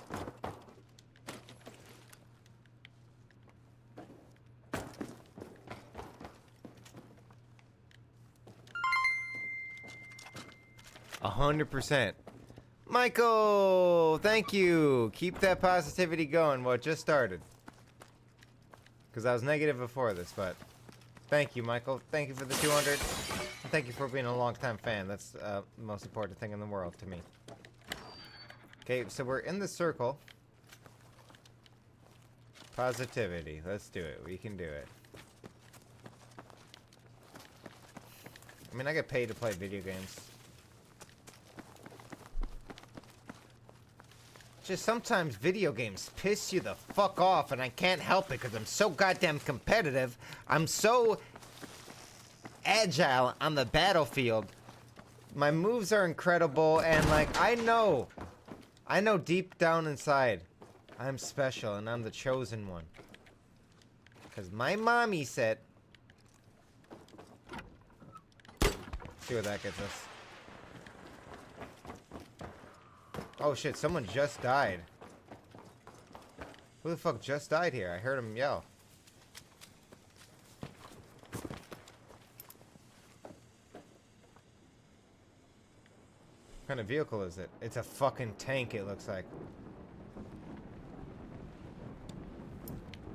%. Michael, thank you. Keep that positivity going. Well, it just started. Because I was negative before this, but thank you, Michael. Thank you for the 200. And thank you for being a long-time fan. That's the most important thing in the world to me. Okay, so we're in the circle. Positivity. Let's do it. We can do it. I mean, I get paid to play video games. Just sometimes video games piss you the fuck off and I can't help it because I'm so goddamn competitive. I'm so agile on the battlefield. My moves are incredible and like I know deep down inside I'm special and I'm the chosen one. Because my mommy said. See what that gets us. Oh shit, someone just died. Who the fuck just died here? I heard him yell. What kind of vehicle is it? It's a fucking tank, it looks like.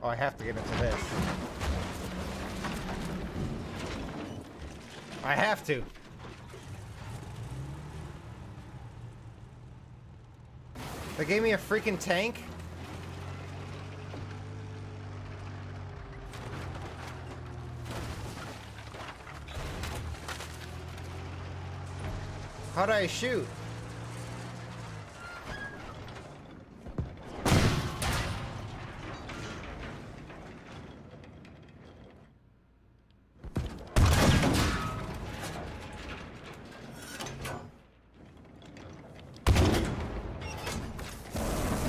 Oh, I have to get into this. I have to. They gave me a freaking tank? How do I shoot?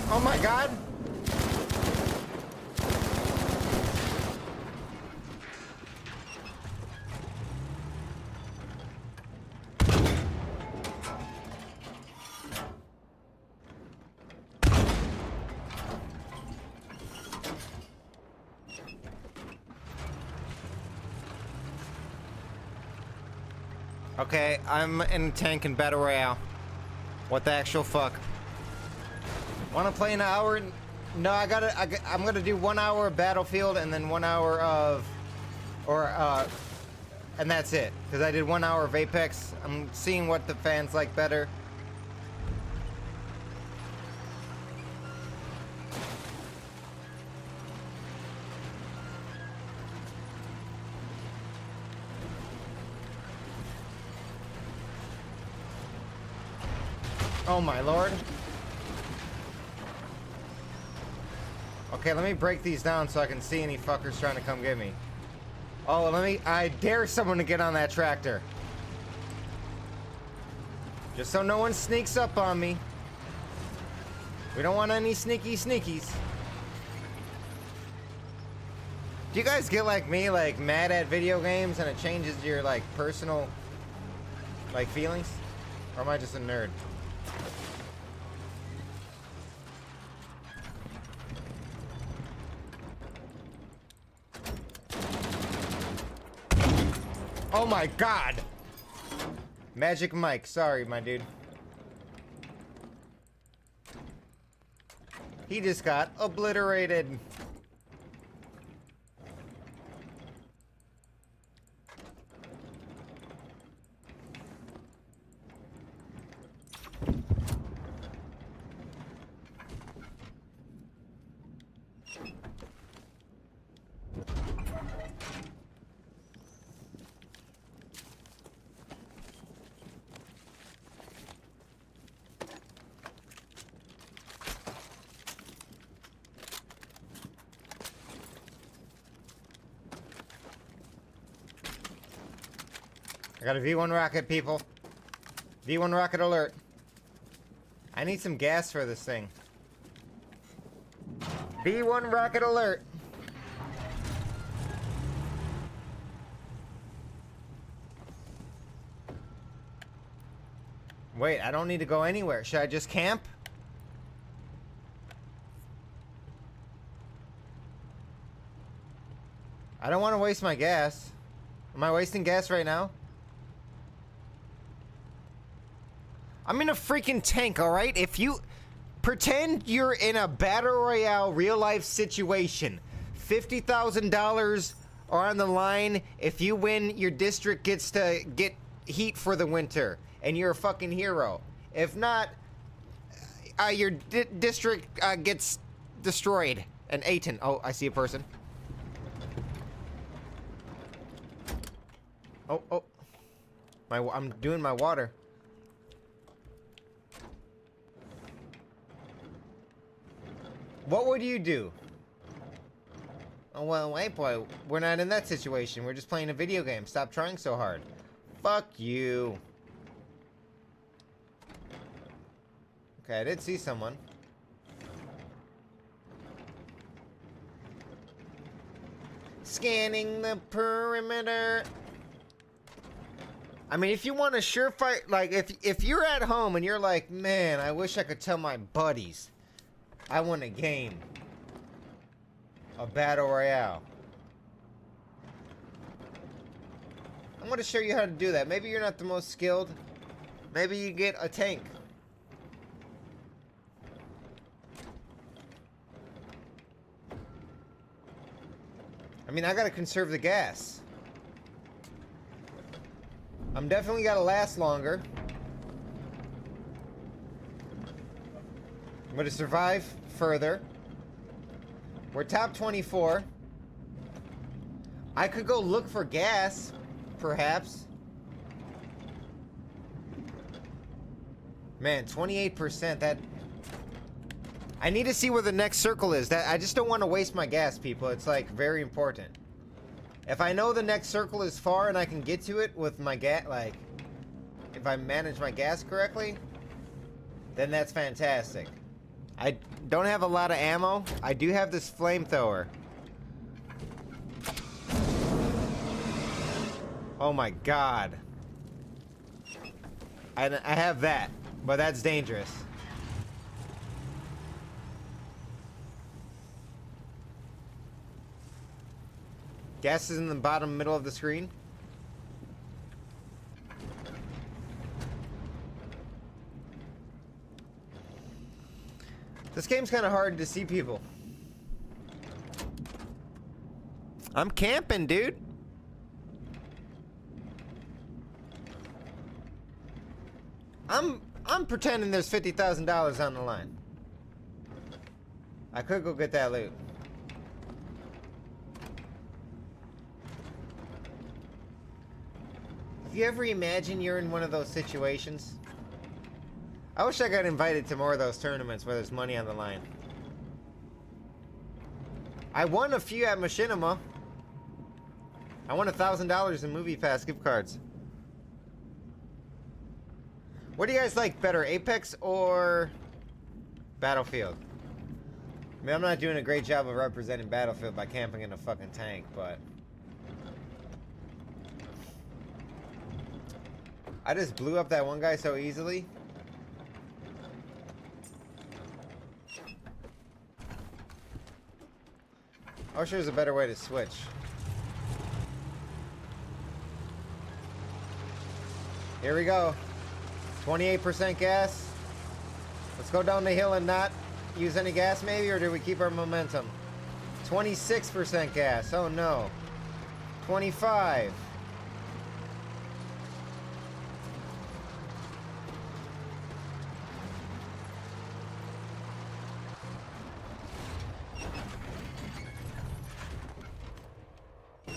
Oh my god! Okay, I'm in a tank in Battle Royale. What the actual fuck? Wanna play an hour? No, I'm gonna do 1 hour of Battlefield and then 1 hour of, and that's it. Cause I did 1 hour of Apex. I'm seeing what the fans like better. Oh my lord. Okay, let me break these down so I can see any fuckers trying to come get me. Oh, I dare someone to get on that tractor. Just so no one sneaks up on me. We don't want any sneaky sneakies. Do you guys get like me, like mad at video games and it changes your like personal like feelings? Or am I just a nerd? Oh my god! Magic Mike, sorry my dude. He just got obliterated. I got a V1 rocket, people. V1 rocket alert. I need some gas for this thing. V1 rocket alert. Wait, I don't need to go anywhere. Should I just camp? I don't want to waste my gas. Am I wasting gas right now? I'm in a freaking tank, alright? If you pretend you're in a battle royale real life situation, $50,000 are on the line. If you win, your district gets to get heat for the winter, and you're a fucking hero. If not, your district gets destroyed and eaten. Oh, I see a person. Oh. I'm doing my water. What would you do? Oh, well, wait, boy. We're not in that situation. We're just playing a video game. Stop trying so hard. Fuck you. Okay, I did see someone. Scanning the perimeter. I mean, if you want a surefire, like, if you're at home and you're like, man, I wish I could tell my buddies I want a game. A battle royale. I'm going to show you how to do that. Maybe you're not the most skilled. Maybe you get a tank. I mean, I got to conserve the gas. I'm definitely got to last longer. I'm going to survive further. We're top 24. I could go look for gas, perhaps. Man, 28%. That... I need to see where the next circle is. That I just don't want to waste my gas, people. It's, like, very important. If I know the next circle is far and I can get to it with my gas, like... If I manage my gas correctly, then that's fantastic. I don't have a lot of ammo. I do have this flamethrower. Oh my god. I have that, but that's dangerous. Gas is in the bottom middle of the screen. This game's kind of hard to see people. I'm camping, dude. I'm pretending there's $50,000 on the line. I could go get that loot. If you ever imagine you're in one of those situations, I wish I got invited to more of those tournaments where there's money on the line. I won a few at Machinima. I won $1,000 in Movie Pass gift cards. What do you guys like better, Apex or Battlefield? I mean, I'm not doing a great job of representing Battlefield by camping in a fucking tank, but... I just blew up that one guy so easily. I wish there was a better way to switch. Here we go. 28% gas. Let's go down the hill and not use any gas maybe, or do we keep our momentum? 26% gas. Oh no. 25.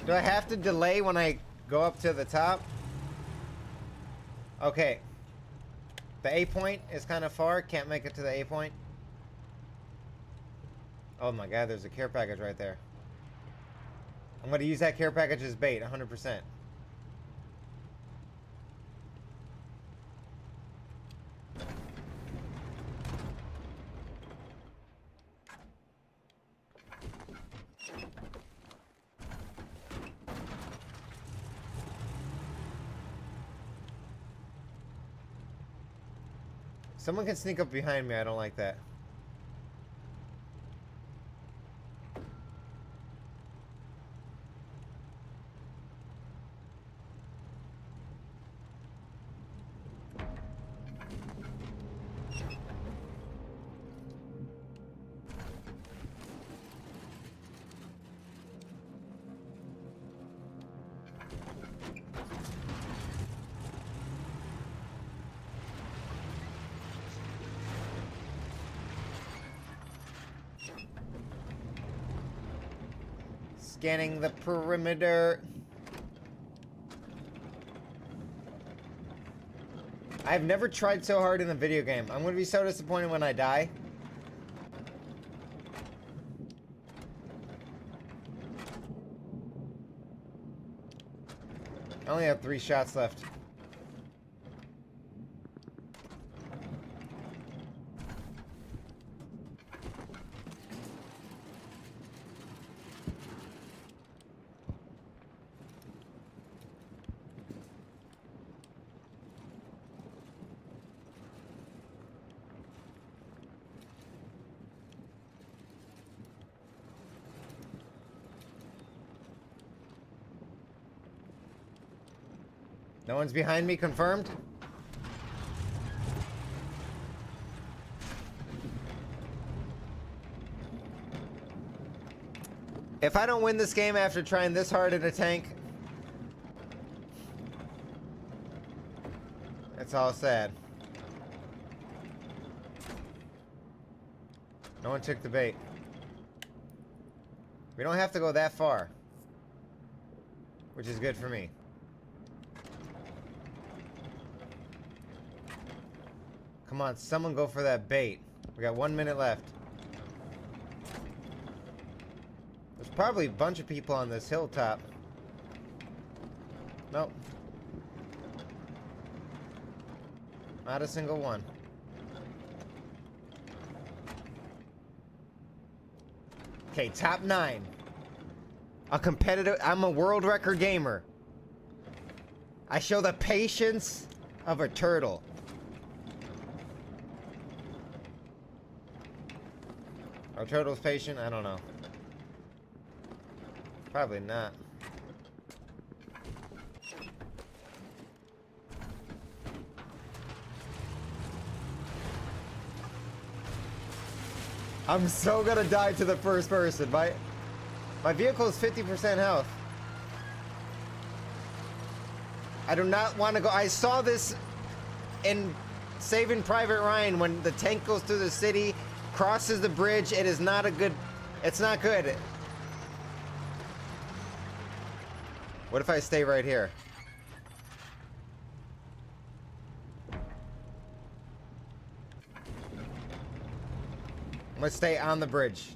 Do I have to delay when I go up to the top? Okay. The A point is kind of far. Can't make it to the A point. Oh my god, there's a care package right there. I'm going to use that care package as bait, 100%. Someone can sneak up behind me. I don't like that. Scanning the perimeter. I've never tried so hard in a video game. I'm gonna be so disappointed when I die. I only have 3 shots left. No one's behind me, confirmed? If I don't win this game after trying this hard in a tank, it's all sad. No one took the bait. We don't have to go that far, which is good for me. Come on, someone go for that bait. We got 1 minute left. There's probably a bunch of people on this hilltop. Nope. Not a single one. Okay, top 9. A competitive... I'm a world record gamer. I show the patience of a turtle. Are turtles patient? I don't know. Probably not. I'm so gonna die to the first person. My vehicle is 50% health. I do not want to go. I saw this in Saving Private Ryan when the tank goes through the city, crosses the bridge. It is not a good... It's not good. What if I stay right here? I'm gonna stay on the bridge.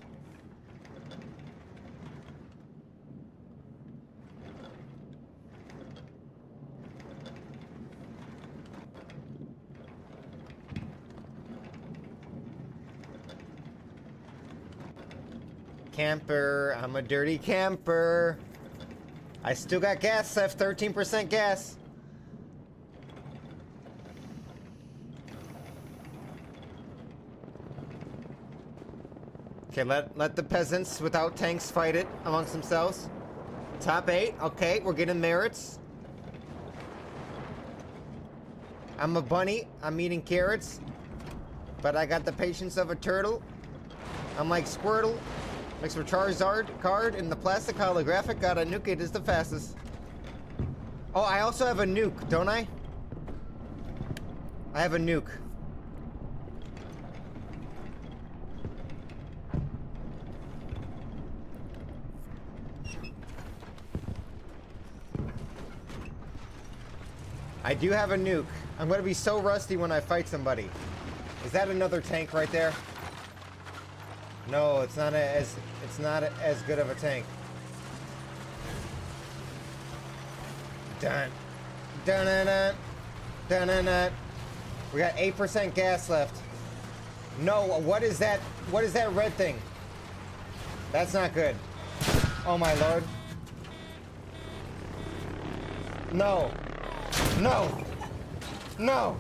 Camper, I'm a dirty camper. I still got gas left, 13% gas. Okay, let the peasants without tanks fight it amongst themselves. Top 8, okay, we're getting merits. I'm a bunny, I'm eating carrots, but I got the patience of a turtle. I'm like Squirtle, mixed with Charizard card in the plastic holographic, gotta nuke it is the fastest. Oh, I also have a nuke, don't I? I have a nuke. I do have a nuke. I'm gonna be so rusty when I fight somebody. Is that another tank right there? No, it's not as good of a tank. Dun dun dun dun dun dun dun. We got 8% gas left. No, what is that? What is that red thing? That's not good. Oh my lord. No. No! No!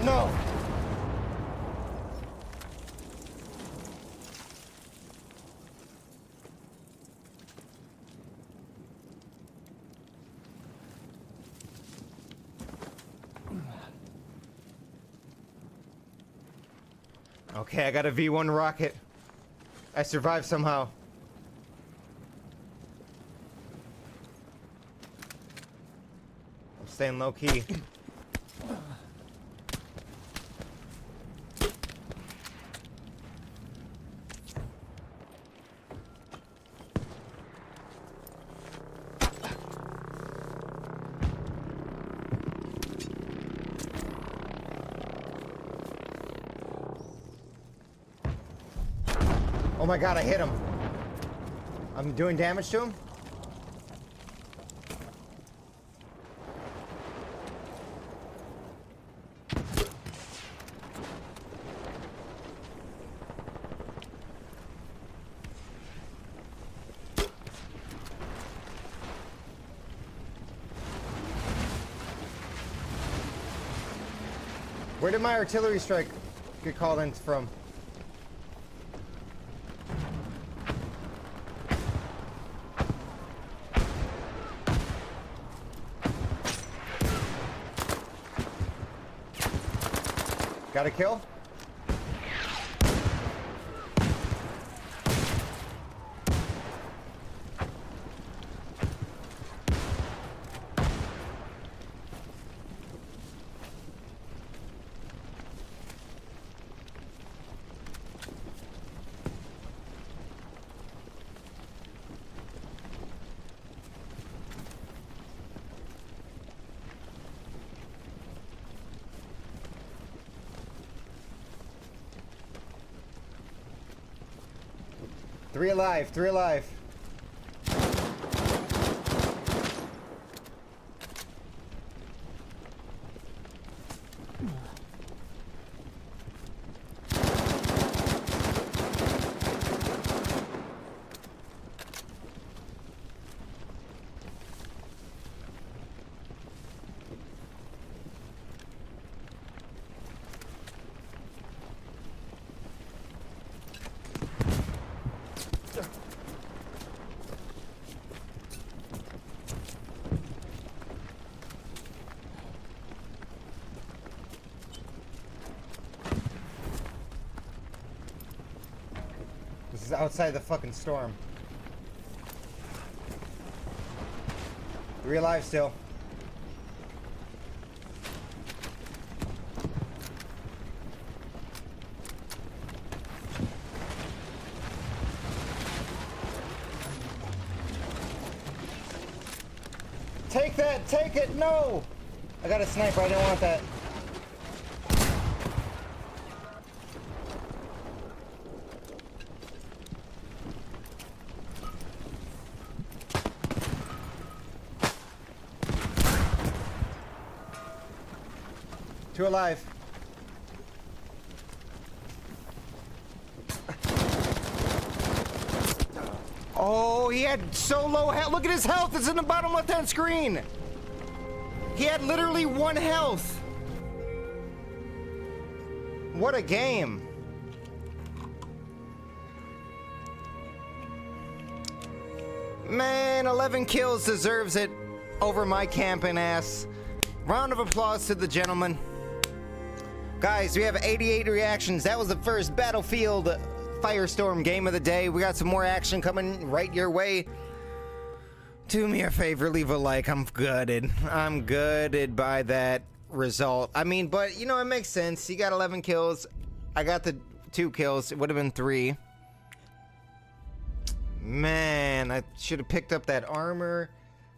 No! Okay, I got a V1 rocket. I survived somehow. Staying low key. Oh my god, I hit him. I'm doing damage to him. Where did my artillery strike get called in from? Got a kill? Three alive, 3 alive. This is outside the fucking storm. 3 alive still. Take that! Take it! No! I got a sniper. I didn't want that. Two alive. Oh, he had so low health. Look at his health. It's in the bottom left-hand screen. He had literally 1 health. What a game. Man, 11 kills deserves it over my camping ass. Round of applause to the gentleman. Guys, we have 88 reactions. That was the first Battlefield Firestorm game of the day. We got some more action coming right your way. Do me a favor, leave a like. I'm gutted. I'm gutted by that result. I mean, but you know, it makes sense. He got 11 kills. I got the 2 kills. It would have been 3. Man, I should have picked up that armor.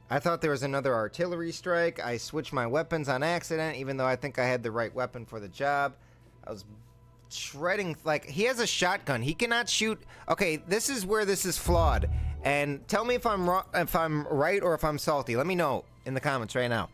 I thought there was another artillery strike. I switched my weapons on accident, even though I think I had the right weapon for the job. I was shredding. Like, he has a shotgun. He cannot shoot. Okay, this is where this is flawed. And tell me if I'm wrong, if I'm right or if I'm salty. Let me know in the comments right now.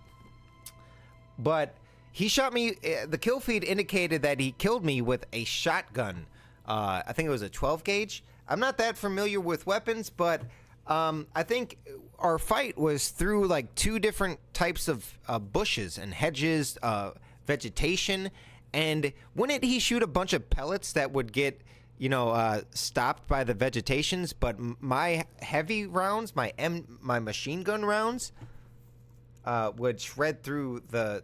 But he shot me. The kill feed indicated that he killed me with a shotgun. I think it was a 12 gauge. I'm not that familiar with weapons, but I think our fight was through like 2 different types of bushes and hedges, vegetation. And wouldn't he shoot a bunch of pellets that would get, you know, stopped by the vegetations? But my heavy rounds, my machine gun rounds, would shred through the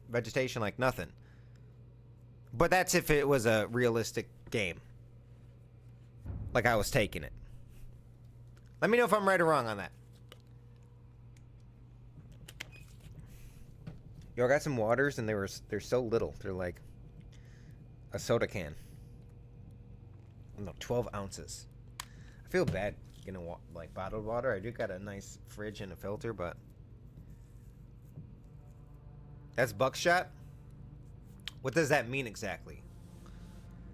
vegetation like nothing. But that's if it was a realistic game. Like I was taking it. Let me know if I'm right or wrong on that. Yo, I got some waters and they're so little. They're like a soda can. No, 12 ounces. I feel bad getting like bottled water. I do got a nice fridge and a filter, but that's buckshot. What does that mean exactly?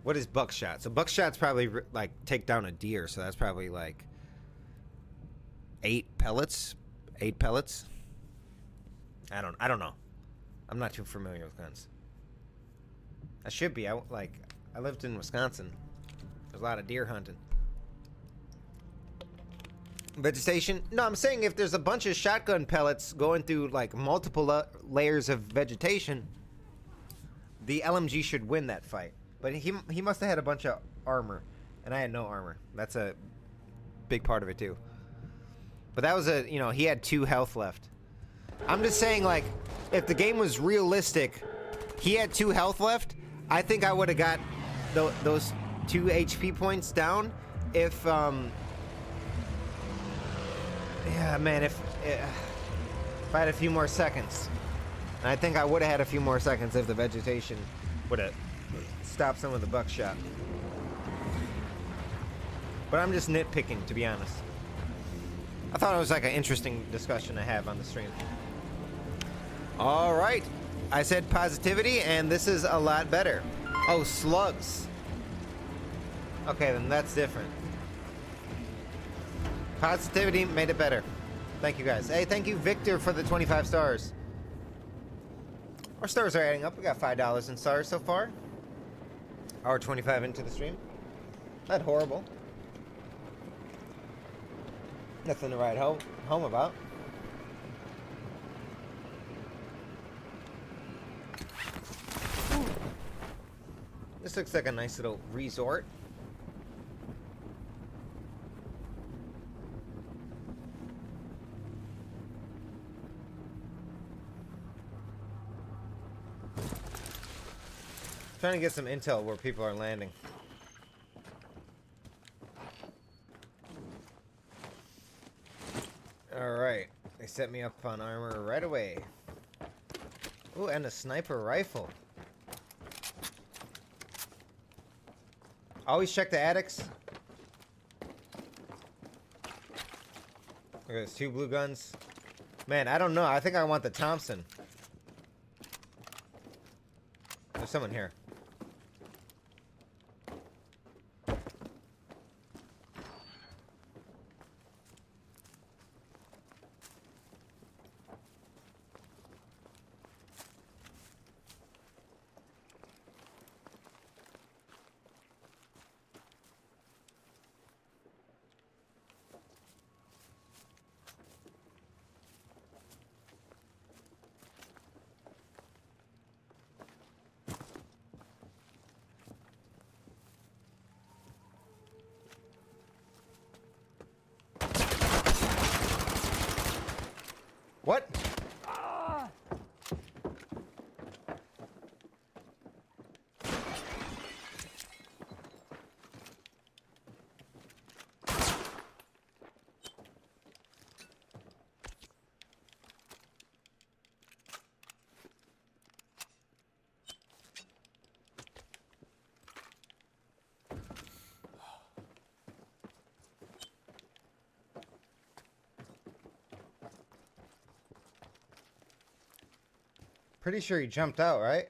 What is buckshot? So buckshot's probably like take down a deer. So that's probably like 8 pellets. 8 pellets. I don't know. I'm not too familiar with guns. I should be. I lived in Wisconsin. There's a lot of deer hunting. Vegetation? No, I'm saying if there's a bunch of shotgun pellets going through like multiple layers of vegetation, the LMG should win that fight. But he must have had a bunch of armor, and I had no armor. That's a big part of it too. But that was he had 2 health left. I'm just saying, like, if the game was realistic, he had 2 health left. I think I would have got those 2 HP points down if yeah, man, if I had a few more seconds. And I think I would have had a few more seconds if the vegetation would have stopped some of the buckshot. But I'm just nitpicking, to be honest. I thought it was like an interesting discussion to have on the stream. All right. I said positivity, and this is a lot better. Oh, slugs. Okay, then that's different. Positivity made it better. Thank you, guys. Hey, thank you, Victor, for the 25 stars. Our stars are adding up. We got $5 in stars so far. Hour 25 into the stream. Not horrible. Nothing to write home about. This looks like a nice little resort. Trying to get some intel where people are landing. Alright. They set me up on armor right away. Ooh, and a sniper rifle. Always check the attics. Look, there's 2 blue guns. Man, I don't know. I think I want the Thompson. There's someone here. Pretty sure he jumped out, right?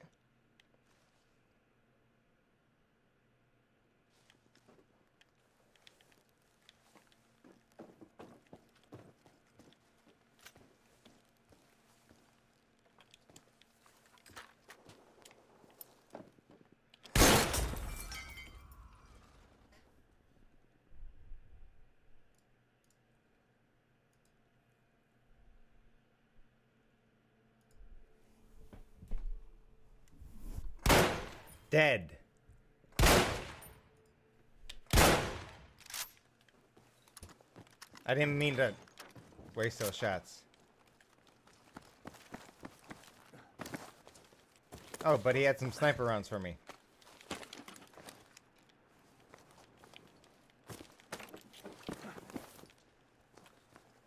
Dead. I didn't mean to waste those shots. Oh, but he had some sniper rounds for me.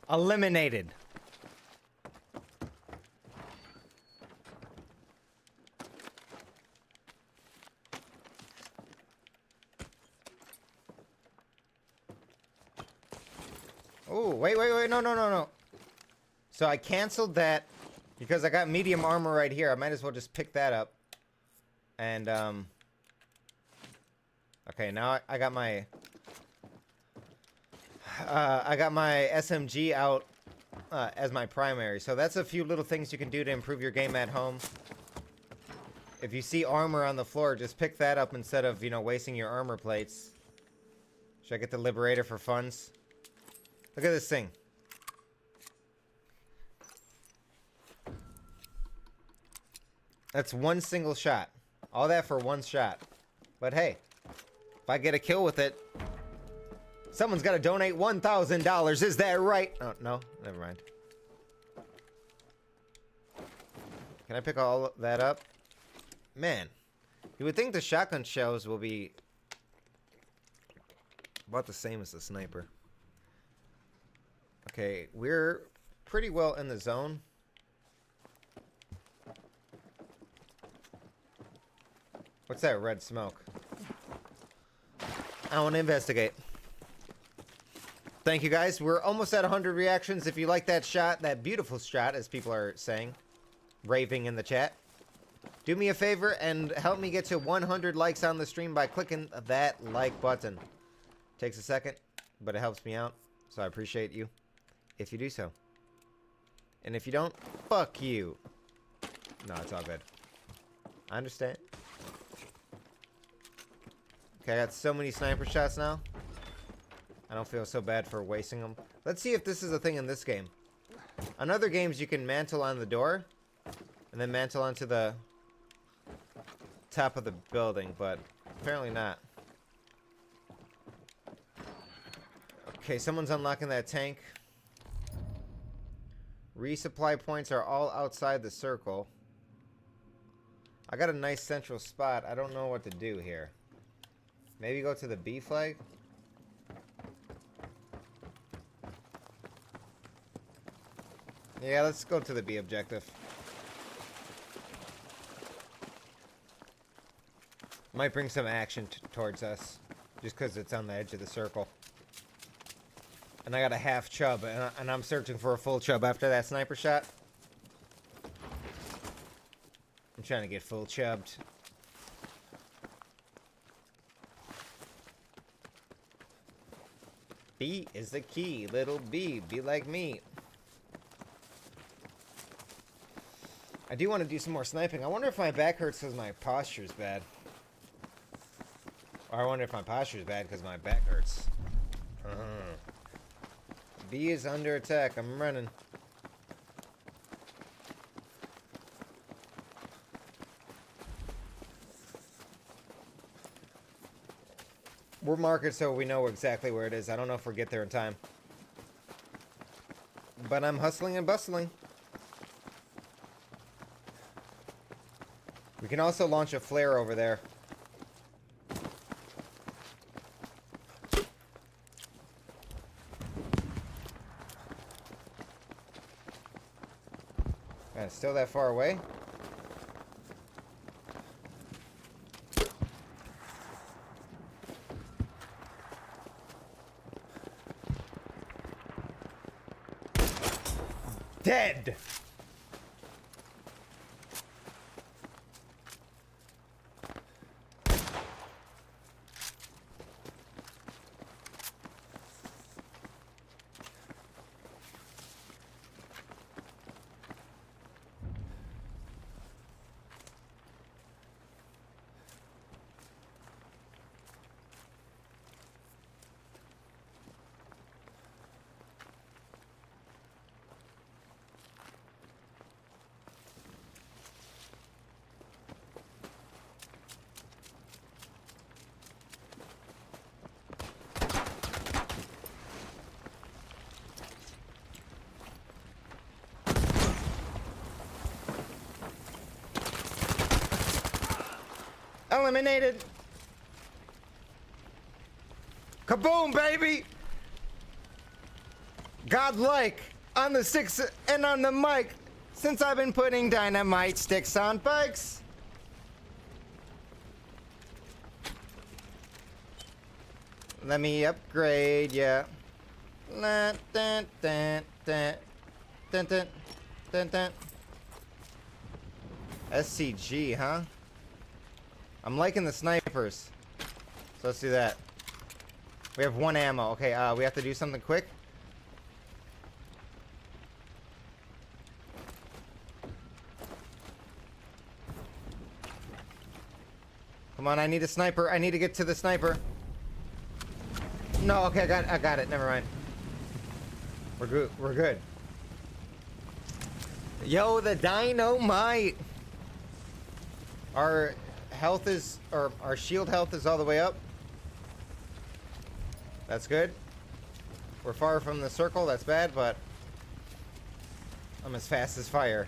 Eliminated. Oh, wait, no. So I canceled that because I got medium armor right here. I might as well just pick that up. And, okay, now I got my... I got my SMG out as my primary. So that's a few little things you can do to improve your game at home. If you see armor on the floor, just pick that up instead of, you know, wasting your armor plates. Should I get the Liberator for funds? Look at this thing. That's one single shot. All that for one shot. But hey, if I get a kill with it, someone's got to donate $1,000. Is that right? Oh, no. Never mind. Can I pick all that up? Man, you would think the shotgun shells will be about the same as the sniper. Okay, we're pretty well in the zone. What's that red smoke? I want to investigate. Thank you guys. We're almost at 100 reactions. If you like that shot, that beautiful shot, as people are saying, raving in the chat, do me a favor and help me get to 100 likes on the stream by clicking that like button. Takes a second, but it helps me out, so I appreciate you if you do so. And if you don't, fuck you. No, it's all good. I understand. Okay, I got so many sniper shots now. I don't feel so bad for wasting them. Let's see if this is a thing in this game. On other games, you can mantle on the door and then mantle onto the top of the building, but apparently not. Okay, someone's unlocking that tank. Resupply points are all outside the circle. I got a nice central spot. I don't know what to do here. Maybe go to the B flag? Yeah, let's go to the B objective. Might bring some action towards us. Just because it's on the edge of the circle. And I got a half chub, and I'm searching for a full chub after that sniper shot. I'm trying to get full chubbed. B is the key, little B. Be like me. I do want to do some more sniping. I wonder if my back hurts because my posture's bad. Or I wonder if my posture's bad because my back hurts. B is under attack. I'm running. We'll mark it so we know exactly where it is. I don't know if we'll get there in time. But I'm hustling and bustling. We can also launch a flare over there. Man, it's still that far away? Dead! eliminated. Kaboom, baby! Godlike on the sticks and on the mic since I've been putting dynamite sticks on bikes. Let me upgrade, yeah. Dun, dun, dun, dun, dun, dun, dun, dun. SCG, huh? I'm liking the snipers. So let's do that. We have 1 ammo. Okay, we have to do something quick. Come on, I need a sniper. I need to get to the sniper. No, okay, I got it. Never mind. We're good. We're good. Yo, the dynamite. Our health is, or our shield health is all the way up. That's good. We're far from the circle. That's bad, but I'm as fast as fire.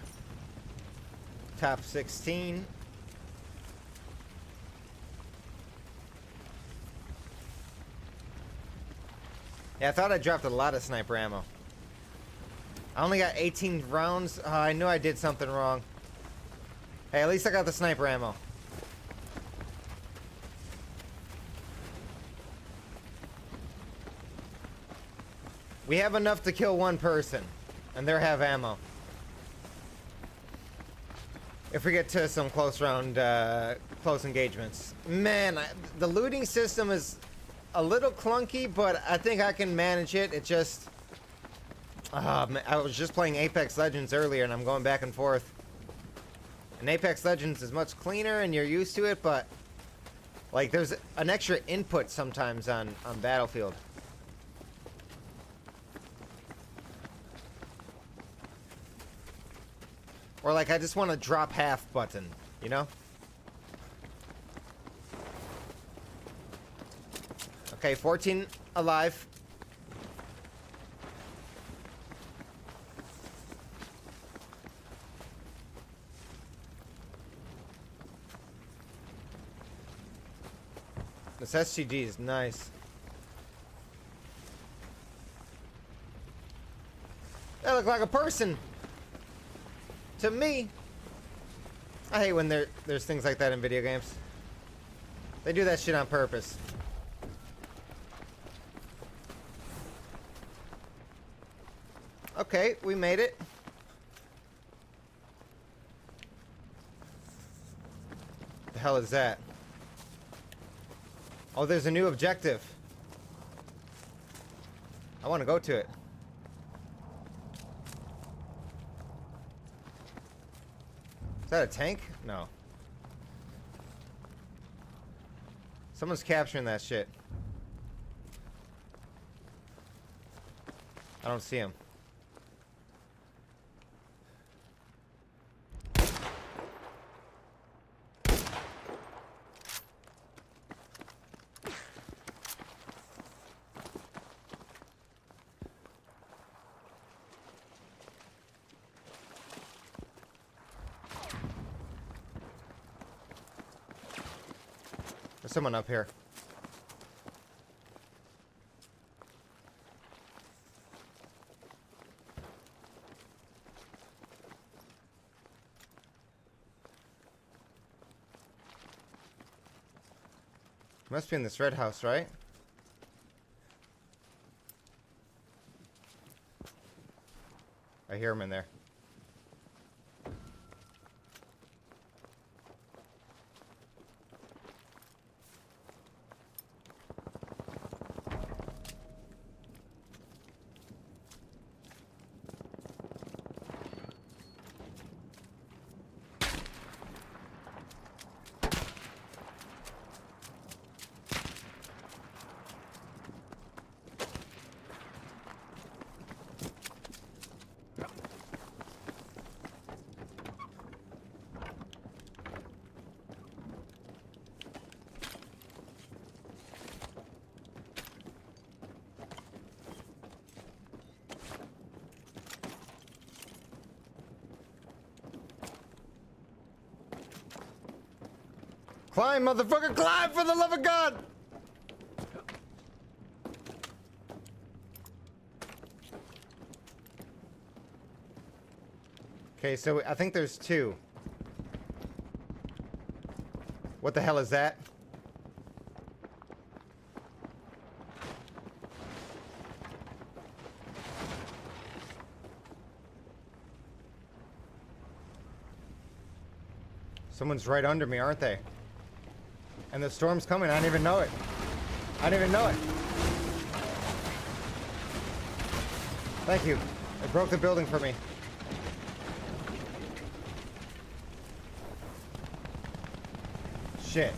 Top 16. Yeah, I thought I dropped a lot of sniper ammo. I only got 18 rounds. Oh, I knew I did something wrong. Hey, at least I got the sniper ammo. We have enough to kill 1 person, and they have ammo. If we get to some close round, close engagements. Man, the looting system is a little clunky, but I think I can manage it. It just... I was just playing Apex Legends earlier, and I'm going back and forth. And Apex Legends is much cleaner, and you're used to it, but... like, there's an extra input sometimes on Battlefield. Or, like, I just want to drop half button, you know? Okay, 14 alive. This SCG is nice. That looked like a person. To me. I hate when there's things like that in video games. They do that shit on purpose. Okay, we made it. The hell is that? Oh, there's a new objective. I want to go to it. Is that a tank? No. Someone's capturing that shit. I don't see him. There's someone up here. Must be in this red house, right? I hear him in there. Climb, motherfucker, climb for the love of God! Okay, so I think there's two. What the hell is that? Someone's right under me, aren't they? And the storm's coming. I didn't even know it. I didn't even know it. Thank you. It broke the building for me. Shit.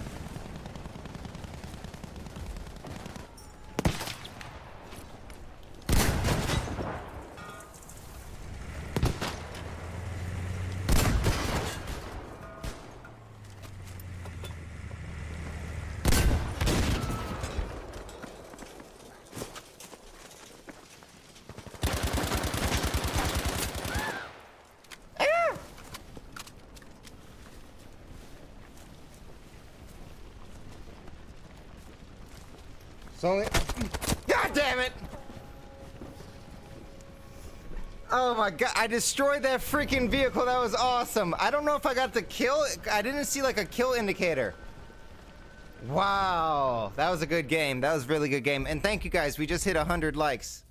Only... God damn it! Oh my god, I destroyed that freaking vehicle. That was awesome. I don't know if I got the kill. I didn't see like a kill indicator. Wow, that was a good game. That was a really good game. And thank you guys. We just hit 100 likes.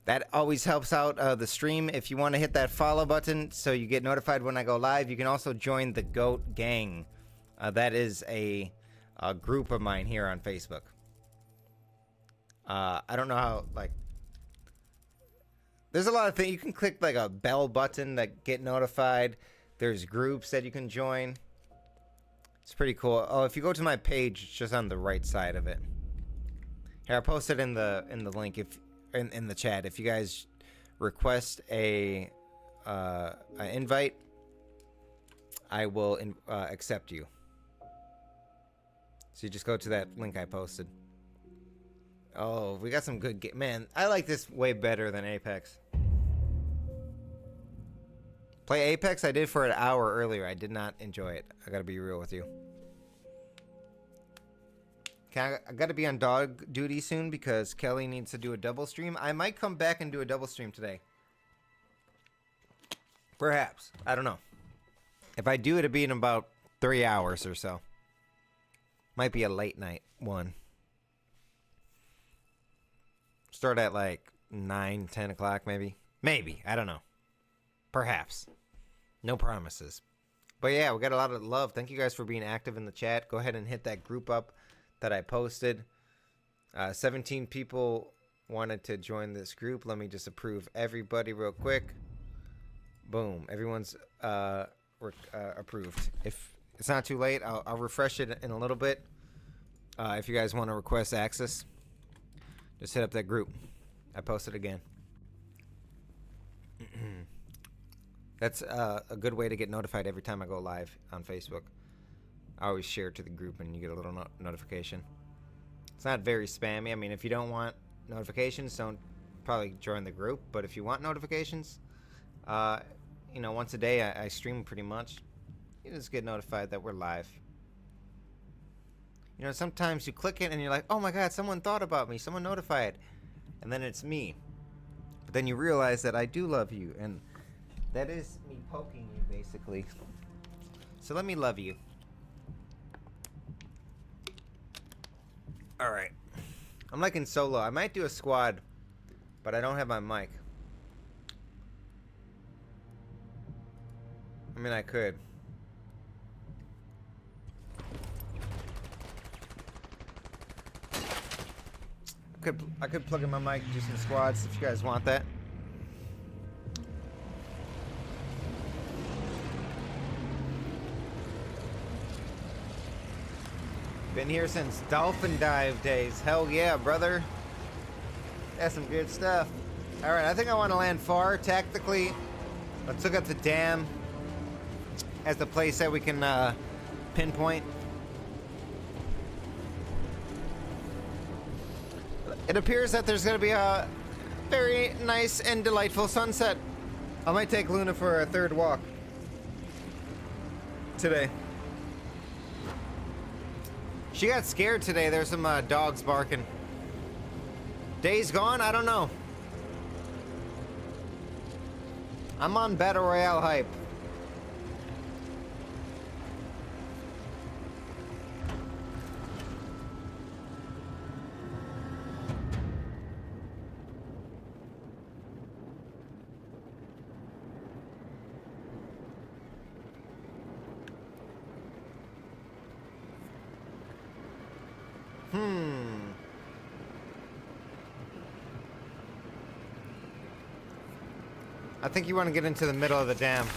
That always helps out the stream. If you want to hit that follow button so you get notified when I go live, you can also join the GOAT Gang. That is a group of mine here on Facebook. I don't know how, like, there's a lot of things. You can click like a bell button that get notified. There's groups that you can join. It's pretty cool. Oh, if you go to my page, it's just on the right side of it. Here, I posted in the link if in the chat. If you guys request a invite, I will accept you. So you just go to that link I posted. Oh, we got some good man, I like this way better than Apex. Play Apex I did for an hour earlier. I did not enjoy it. I gotta be real with you. Okay, I gotta be on dog duty soon because Kelly needs to do a double stream. I might come back and do a double stream today. Perhaps. I don't know. If I do, it'll be in about 3 hours or so. Might be a late night one. Start at like 9, 10 o'clock maybe. Maybe. I don't know. Perhaps. No promises. But yeah, we got a lot of love. Thank you guys for being active in the chat. Go ahead and hit that group up that I posted. 17 people wanted to join this group. Let me just approve everybody real quick. Boom. Everyone's approved. If it's not too late, I'll refresh it in a little bit. If you guys want to request access, just hit up that group. I posted again. That's a good way to get notified every time I go live on Facebook. I always share it to the group and you get a little notification. It's not very spammy. I mean, if you don't want notifications, don't probably join the group. But if you want notifications, you know, once a day I stream pretty much. You just get notified that we're live. You know, sometimes you click it and you're like, oh my god, someone thought about me, someone notified. And then it's me. But then you realize that I do love you, and that is me poking you, basically. So let me love you. Alright. I'm like in solo. I might do a squad, but I don't have my mic. I mean, I could. I could plug in my mic and do some squads if you guys want that. Been here since Dolphin Dive days. Hell yeah, brother. That's some good stuff. Alright, I think I want to land far. Tactically, let's look at the dam as the place that we can pinpoint. It appears that there's going to be a very nice and delightful sunset. I might take Luna for a third walk today. She got scared today. There's some dogs barking. Days gone? I don't know. I'm on Battle Royale hype. I think you want to get into the middle of the dam.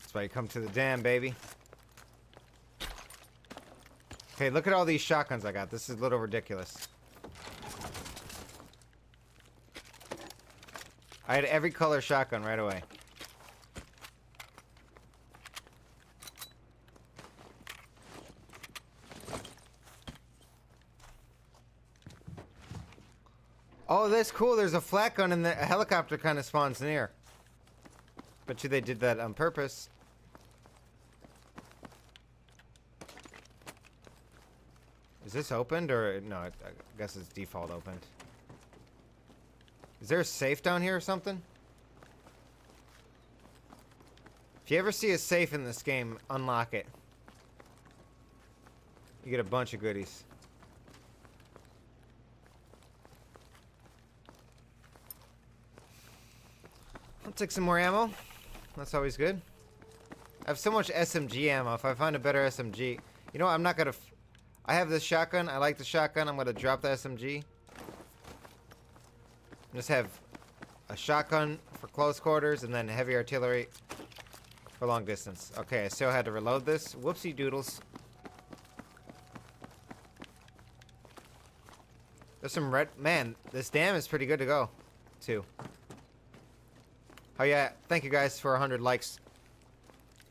That's why you come to the dam, baby. Okay, look at all these shotguns I got. This is a little ridiculous. I had every color shotgun right away. Oh, that's cool. There's a flat gun and a helicopter kind of spawns near. Bet you they did that on purpose. Is this opened or no? I guess it's default opened. Is there a safe down here or something? If you ever see a safe in this game, unlock it. You get a bunch of goodies. I'll take some more ammo. That's always good. I have so much SMG ammo. If I find a better SMG, you know what? I'm not gonna. I have this shotgun. I like the shotgun. I'm gonna drop the SMG. Just have a shotgun for close quarters and then heavy artillery for long distance. Okay, I still had to reload this. Whoopsie doodles. There's some red. Man, this dam is pretty good to go, too. Oh yeah, thank you guys for 100 likes.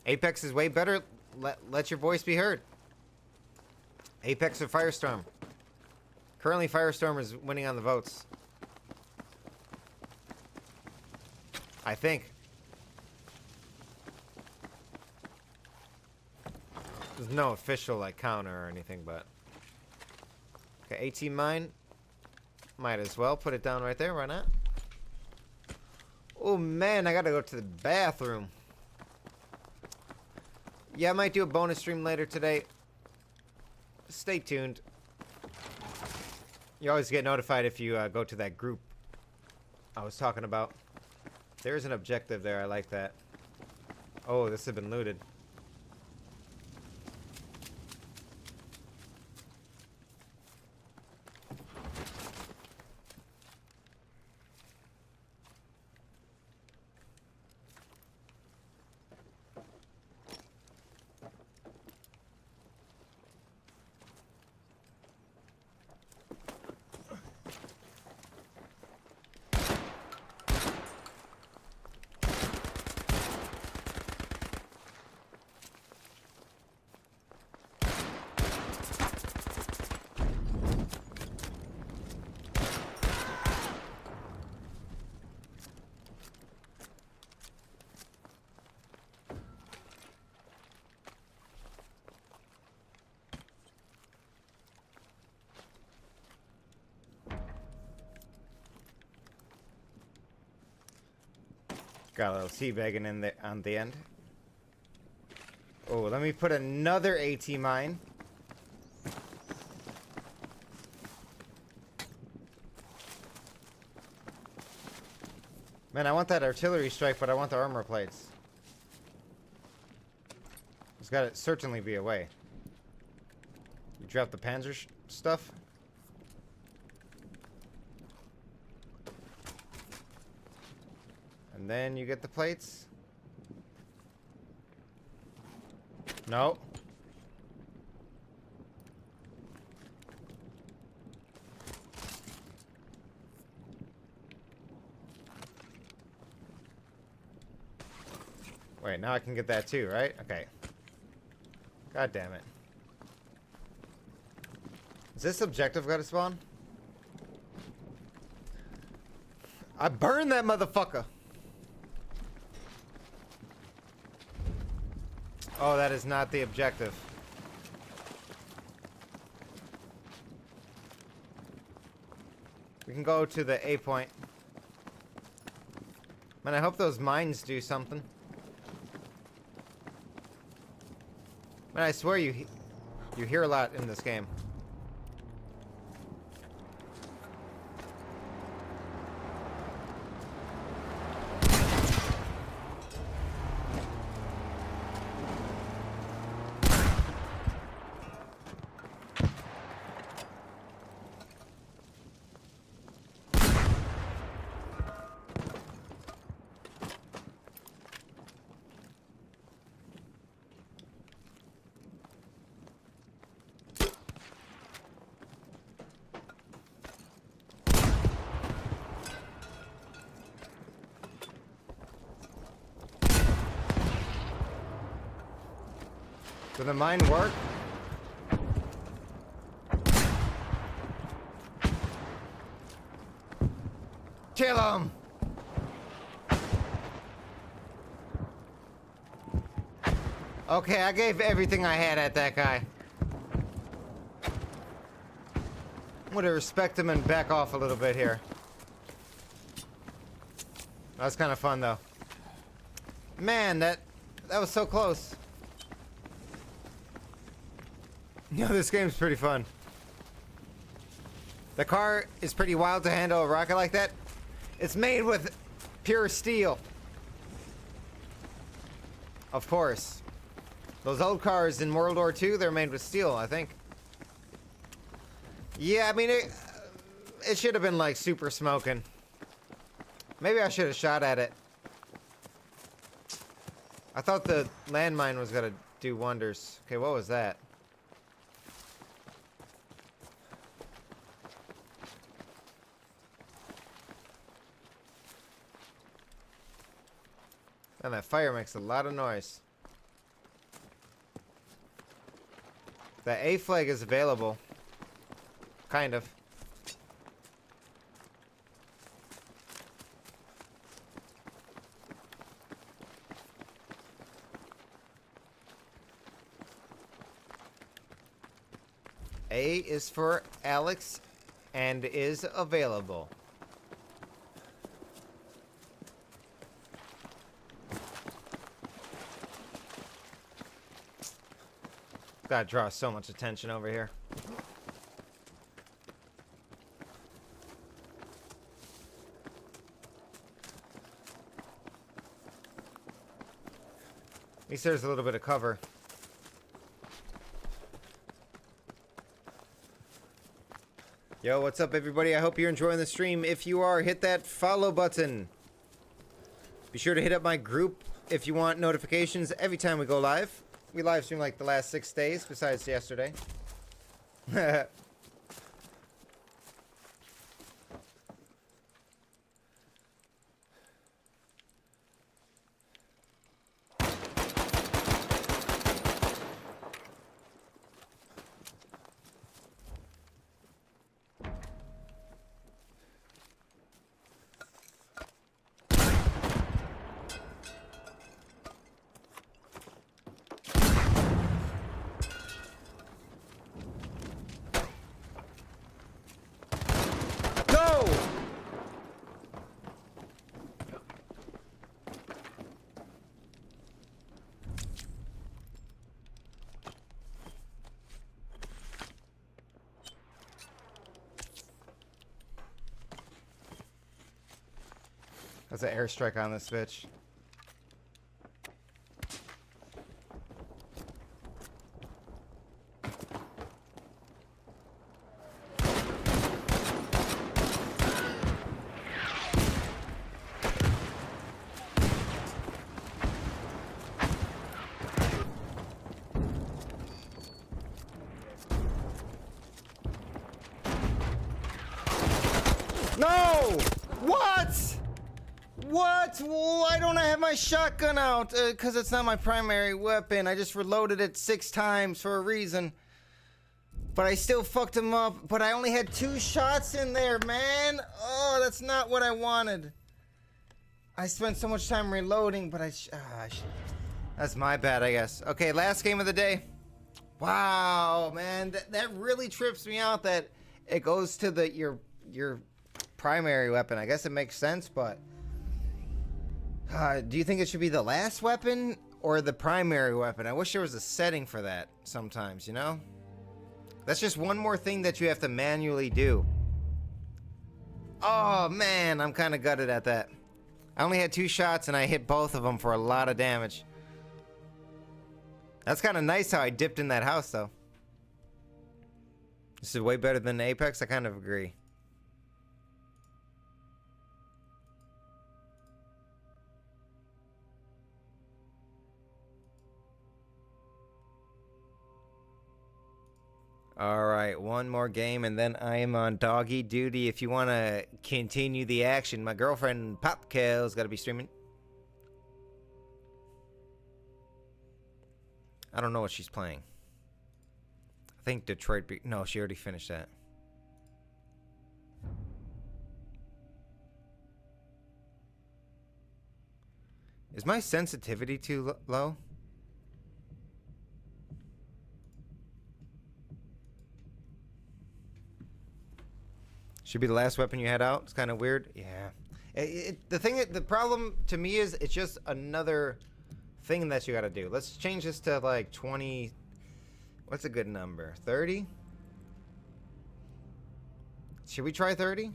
Apex is way better. Let your voice be heard. Apex or Firestorm? Currently, Firestorm is winning on the votes. I think. There's no official like counter or anything, but okay. 18 mine. Might as well put it down right there. Why not? Oh man, I gotta go to the bathroom. Yeah, I might do a bonus stream later today. Stay tuned. You always get notified if you go to that group I was talking about. There's an objective there. I like that. Oh, this has been looted. Got a little teabagging in there on the end. Oh, let me put another AT mine. Man, I want that artillery strike, but I want the armor plates. There's got to certainly be a way. You drop the Panzer stuff? And then you get the plates? No. Wait, now I can get that too, right? Okay. God damn it. Is this objective gotta spawn? I burned that motherfucker! Oh, that is not the objective. We can go to the A point. Man, I hope those mines do something. Man, I swear you hear a lot in this game. Did the mine work? Kill him! Okay, I gave everything I had at that guy. I'm gonna respect him and back off a little bit here. That was kind of fun, though. Man, that was so close. You know, this game's pretty fun. The car is pretty wild to handle a rocket like that. It's made with pure steel. Of course. Those old cars in World War II, they're made with steel, I think. Yeah, I mean, it should have been like super smoking. Maybe I should have shot at it. I thought the landmine was gonna do wonders. Okay, what was that? And that fire makes a lot of noise. The A flag is available. Kind of. A is for Alex and is available. Gotta draw so much attention over here. At least there's a little bit of cover. Yo, what's up, everybody? I hope you're enjoying the stream. If you are, hit that follow button. Be sure to hit up my group if you want notifications every time we go live. We live stream like the last 6 days, besides yesterday. That's an airstrike on this bitch. No! What? What? What? Why don't I have my shotgun out? Because it's not my primary weapon. I just reloaded it 6 times for a reason. But I still fucked him up. But I only had 2 shots in there, man. Oh, that's not what I wanted. I spent so much time reloading, but that's my bad, I guess. Okay, last game of the day. Wow, man, that really trips me out that it goes to your primary weapon. I guess it makes sense, but do you think it should be the last weapon or the primary weapon? I wish there was a setting for that sometimes, you know? That's just one more thing that you have to manually do. Oh, man, I'm kind of gutted at that. I only had 2 shots, and I hit both of them for a lot of damage. That's kind of nice how I dipped in that house, though. This is way better than Apex. I kind of agree. Alright, one more game and then I am on doggy duty. If you want to continue the action, my girlfriend Popkel's got to be streaming. I don't know what she's playing. I think Detroit... No, she already finished that. Is my sensitivity too low? Should be the last weapon you had out. It's kind of weird. Yeah. The problem to me is it's just another thing that you got to do. Let's change this to like 20. What's a good number? 30? Should we try 30?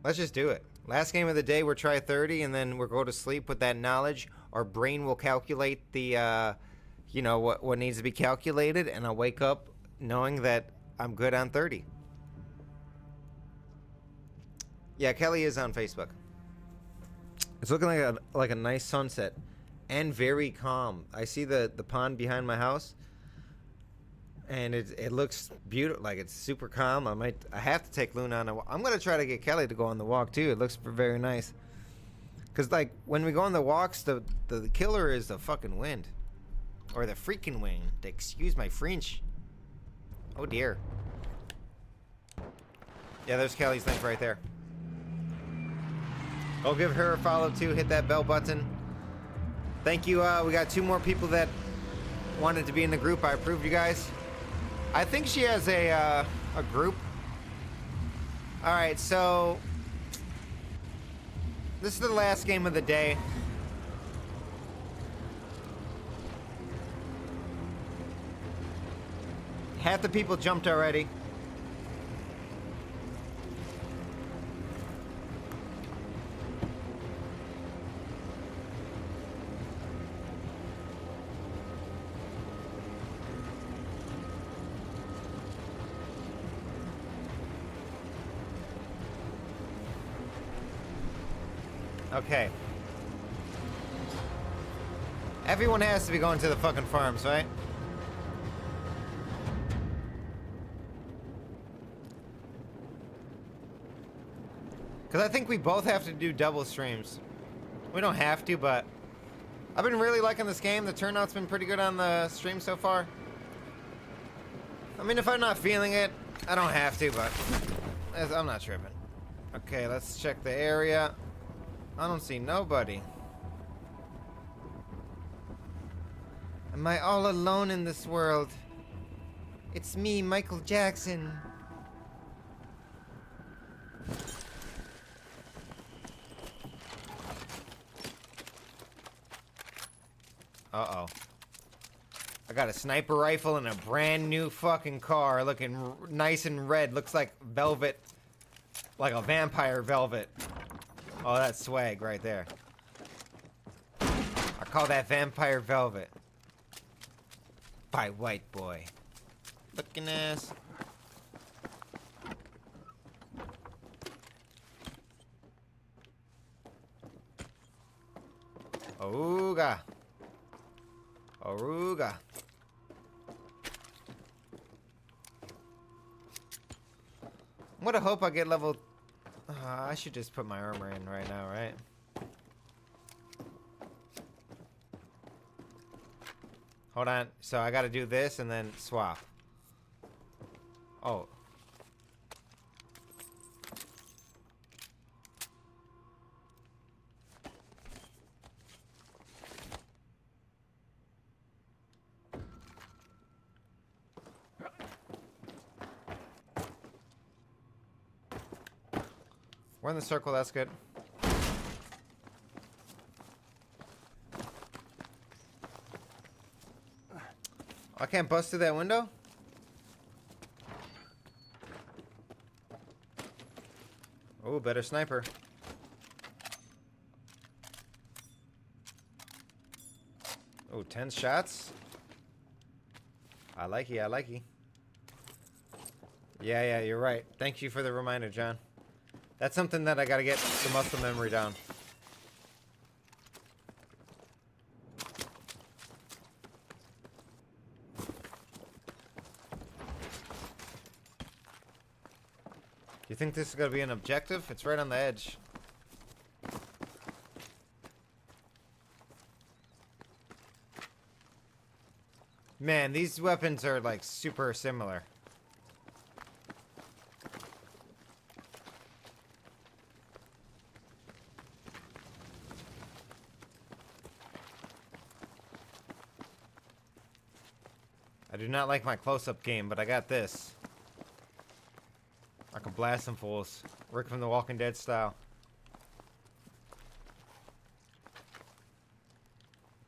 Let's just do it. Last game of the day, we'll try 30, and then we'll go to sleep with that knowledge. Our brain will calculate the, you know, what needs to be calculated, and I'll wake up knowing that I'm good on 30. Yeah, Kelly is on Facebook. It's looking like a nice sunset and very calm. I see the pond behind my house, and it looks beautiful. Like it's super calm. I have to take Luna on a walk. I'm gonna try to get Kelly to go on the walk too. It looks very nice. Cause like when we go on the walks, the killer is the fucking wind, or the freaking wind. Excuse my French. Oh dear. Yeah, there's Kelly's link right there. I'll give her a follow too. Hit that bell button. Thank you. We got 2 more people that wanted to be in the group. I approved you guys. I think she has a group. All right, so this is the last game of the day. Half the people jumped already. Okay. Everyone has to be going to the fucking farms, right? Because I think we both have to do double streams. We don't have to, but I've been really liking this game. The turnout's been pretty good on the stream so far. I mean, if I'm not feeling it, I don't have to, but I'm not tripping. Okay, let's check the area. I don't see nobody. Am I all alone in this world? It's me, Michael Jackson. Uh-oh. I got a sniper rifle and a brand new fucking car looking nice and red. Looks like velvet. Like a vampire velvet. Oh, that's swag right there. I call that vampire velvet. By white boy. Looking ass. Ooga. Aruga. I'm gonna hope I get level... I should just put my armor in right now, right? Hold on. So I gotta do this and then swap. Oh. We're in the circle, that's good. I can't bust through that window? Oh, better sniper. Oh, 10 shots? I like you, I like you. Yeah, you're right. Thank you for the reminder, John. That's something that I gotta get the muscle memory down. Do you think this is gonna be an objective? It's right on the edge. Man, these weapons are like super similar. I do not like my close-up game, but I got this. I can blast some fools. Rick from the Walking Dead style.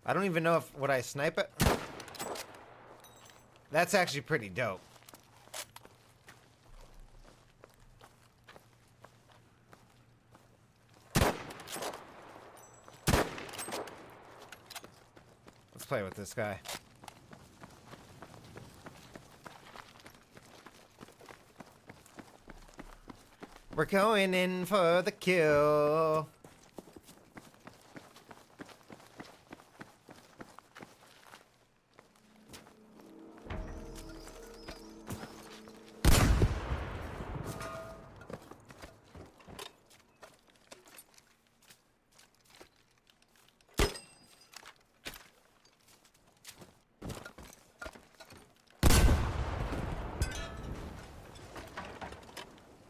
I don't even know if would I snipe it. That's actually pretty dope. Let's play with this guy. We're going in for the kill.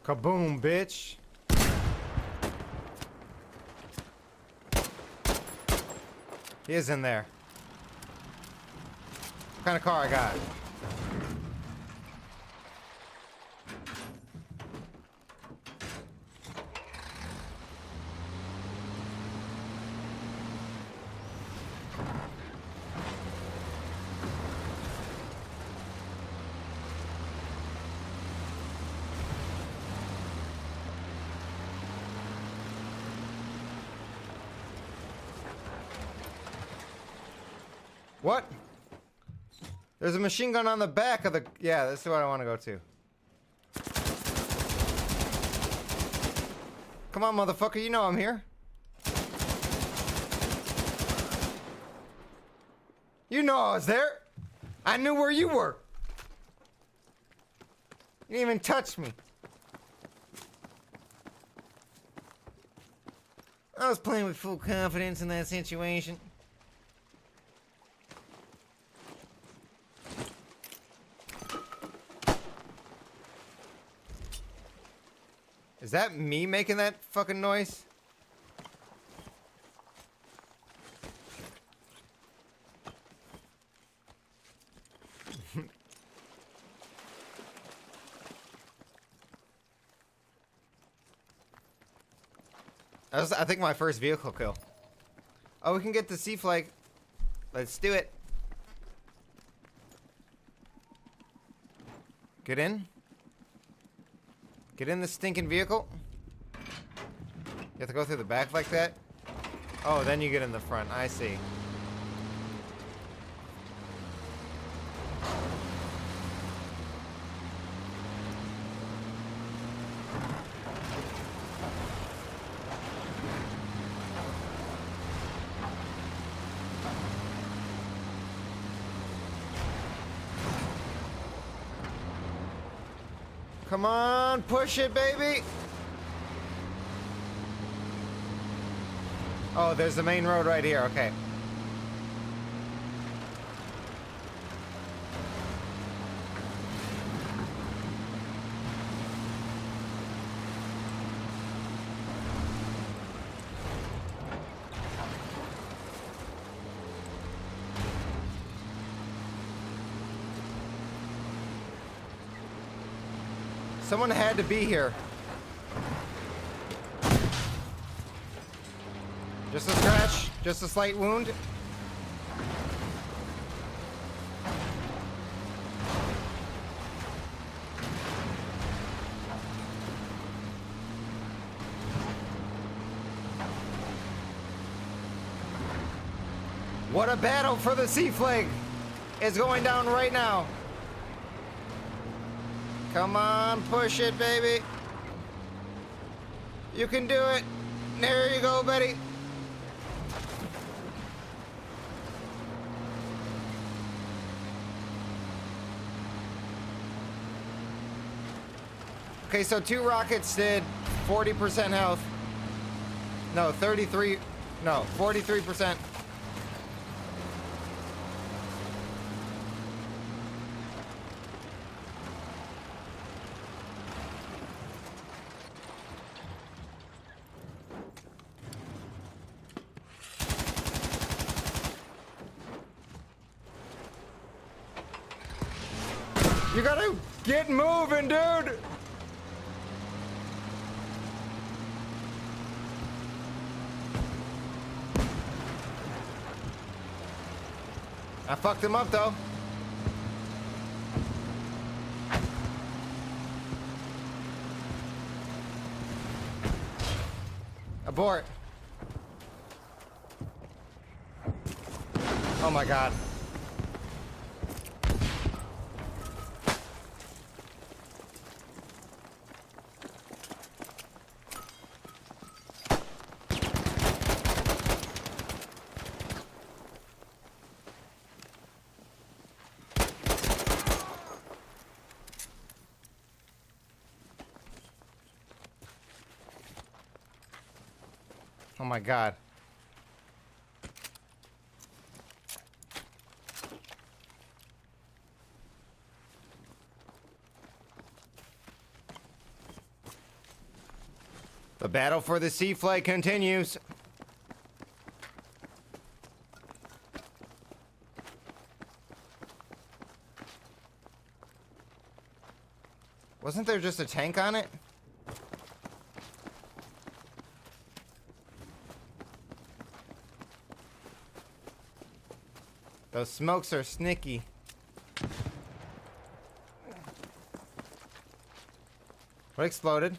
Kaboom, bitch. He is in there. What kind of car I got? What? There's a machine gun on the back of the... Yeah, this is what I want to go to. Come on, motherfucker. You know I'm here. You know I was there. I knew where you were. You didn't even touch me. I was playing with full confidence in that situation. Is that me making that fucking noise? I think my first vehicle kill. Oh, we can get the C-Flag. Let's do it. Get in. Get in the stinking vehicle. You have to go through the back like that? Oh, then you get in the front. I see. Come on, push it, baby. Oh, there's the main road right here. Okay. Someone had to be here. Just a scratch, just a slight wound. What a battle for the sea flag is going down right now. Come on, push it, baby. You can do it. There you go, Betty. Okay, so 2 rockets did 40% health. No, 33. No, 43%. You gotta get moving, dude! I fucked him up, though. Abort. Oh my god. Oh my god. The battle for the sea flag continues. Wasn't there just a tank on it? Those smokes are sneaky. What exploded?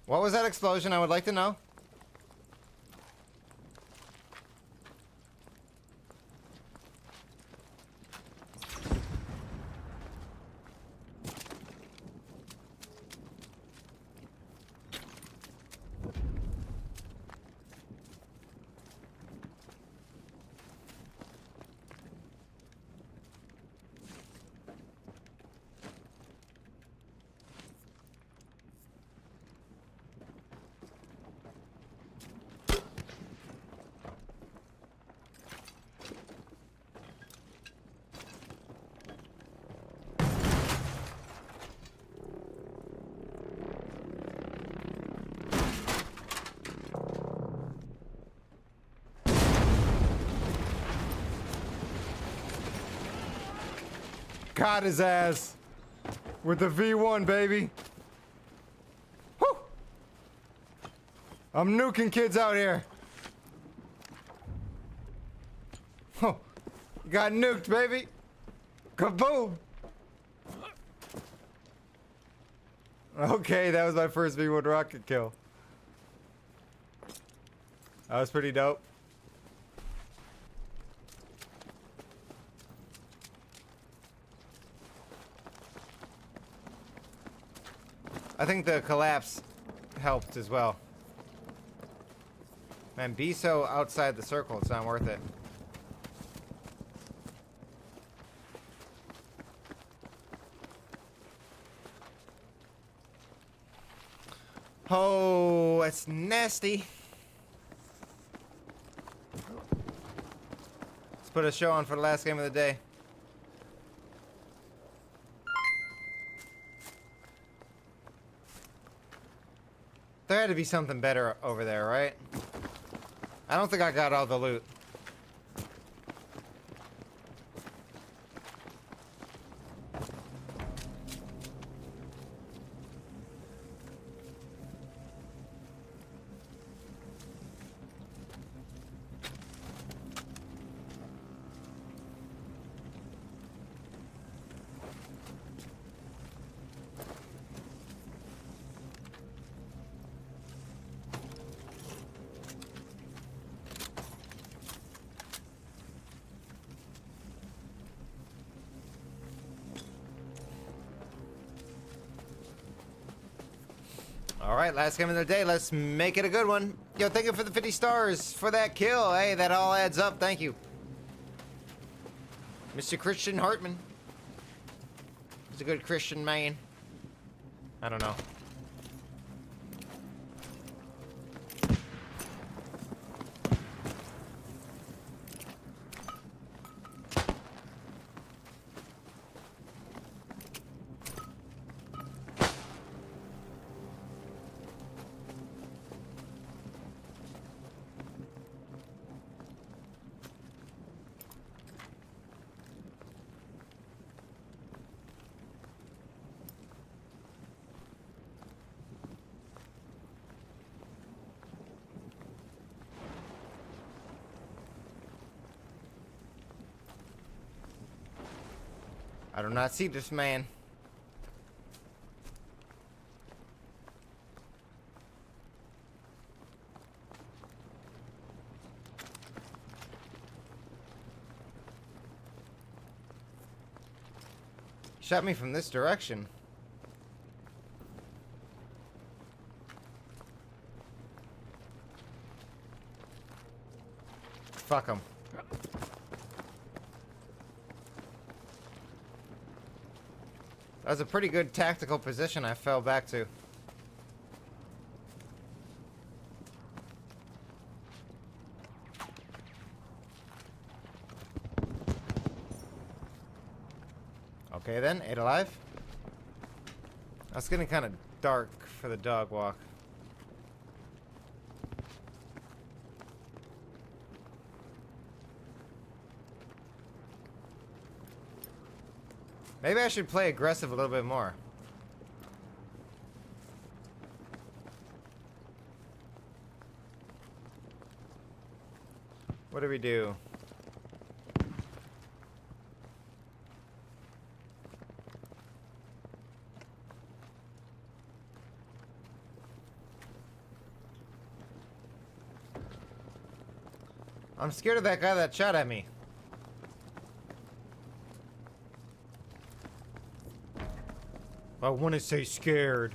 What was that explosion? I would like to know. Got his ass with the V1, baby. Whew. I'm nuking kids out here. Oh, got nuked, baby. Kaboom. Okay, that was my first V1 rocket kill. That was pretty dope. I think the collapse helped as well. Man, be so outside the circle, it's not worth it. Oh, it's nasty. Let's put a show on for the last game of the day. there had to be something better over there, right? I don't think I got all the loot. All right, last game of the day. Let's make it a good one. Yo, thank you for the 50 stars for that kill. Hey, that all adds up. Thank you. Mr. Christian Hartman. He's a good Christian man. I don't know. I do not see this man. Shot me from this direction. Fuck him. That was a pretty good tactical position I fell back to. Okay then, 8 alive. That's getting kind of dark for the dog walk. Maybe I should play aggressive a little bit more. What do we do? I'm scared of that guy that shot at me. I want to say scared,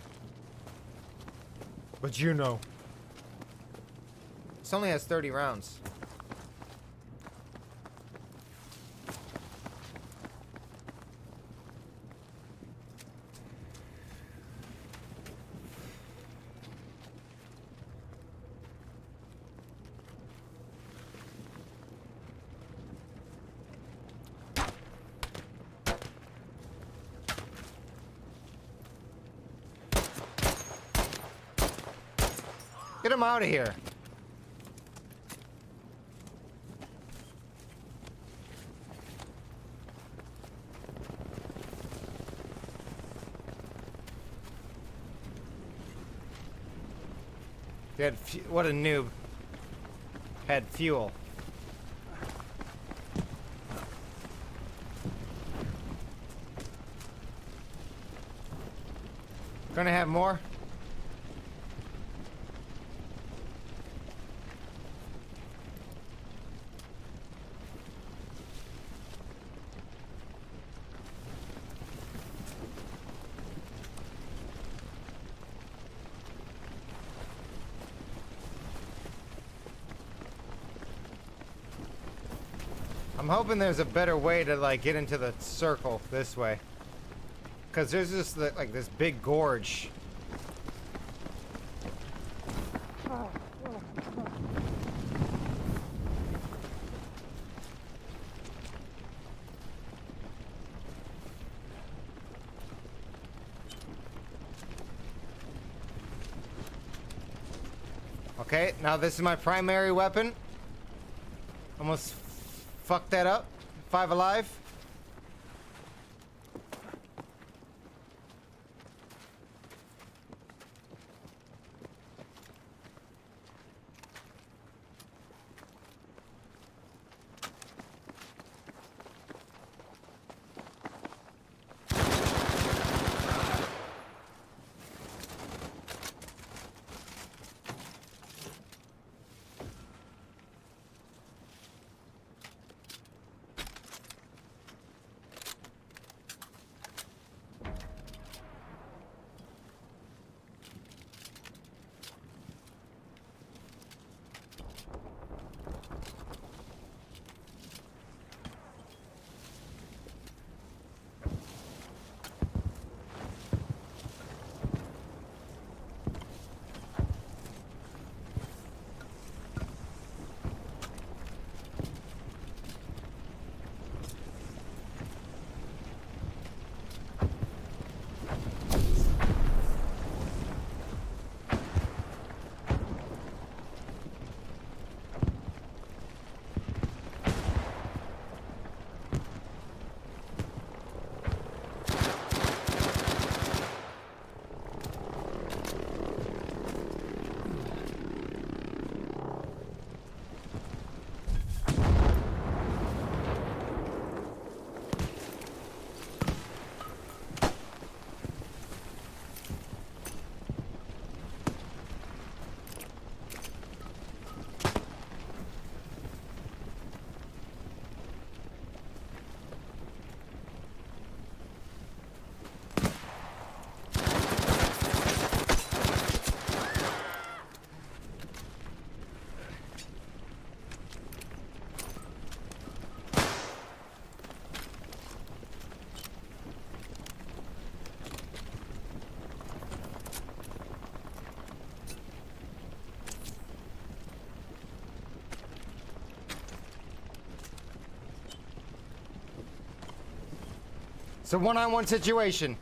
but you know. This only has 30 rounds. Get him out of here. What a noob. Had fuel. Gonna have more? I'm hoping there's a better way to like get into the circle this way. Cause there's just like this big gorge. Okay, now this is my primary weapon. Almost fucked that up. 5 alive. It's a one-on-one situation.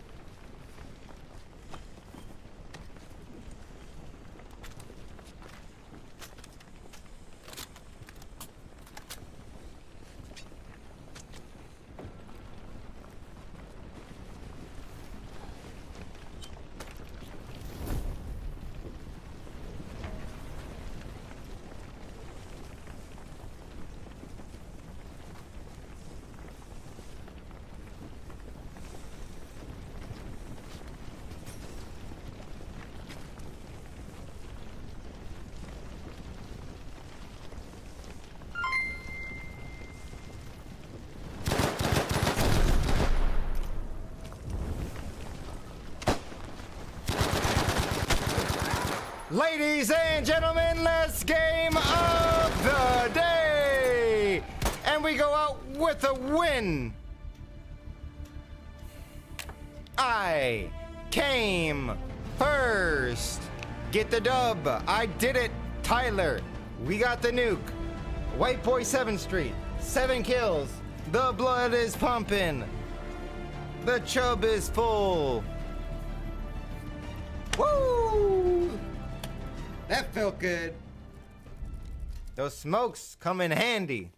Ladies and gentlemen, last game of the day! And we go out with a win! I came first! Get the dub! I did it, Tyler! We got the nuke! White Boy 7th Street, 7 kills! The blood is pumping! The chub is full! Woo! That felt good. Those smokes come in handy.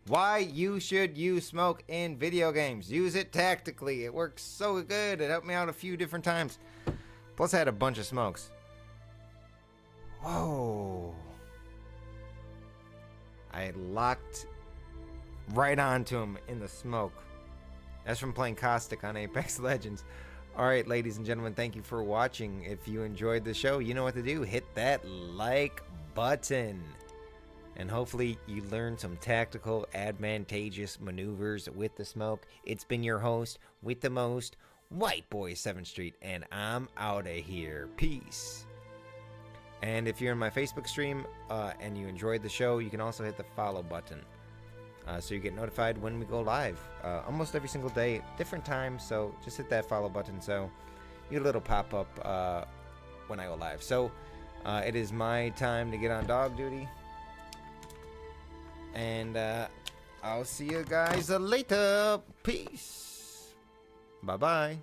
Why you should use smoke in video games. Use it tactically. It works so good. It helped me out a few different times. Plus I had a bunch of smokes. Whoa. I locked right onto him in the smoke. That's from playing Caustic on Apex Legends. Alright, ladies and gentlemen, thank you for watching. If you enjoyed the show, you know what to do. Hit that like button. And hopefully you learned some tactical, advantageous maneuvers with the smoke. It's been your host with the most, White Boy 7th Street, and I'm out of here. Peace. And if you're in my Facebook stream and you enjoyed the show, you can also hit the follow button. So you get notified when we go live. Almost every single day, different times, so just hit that follow button so you get a little pop-up when I go live. So it is my time to get on dog duty. And I'll see you guys later. Peace. Bye-bye.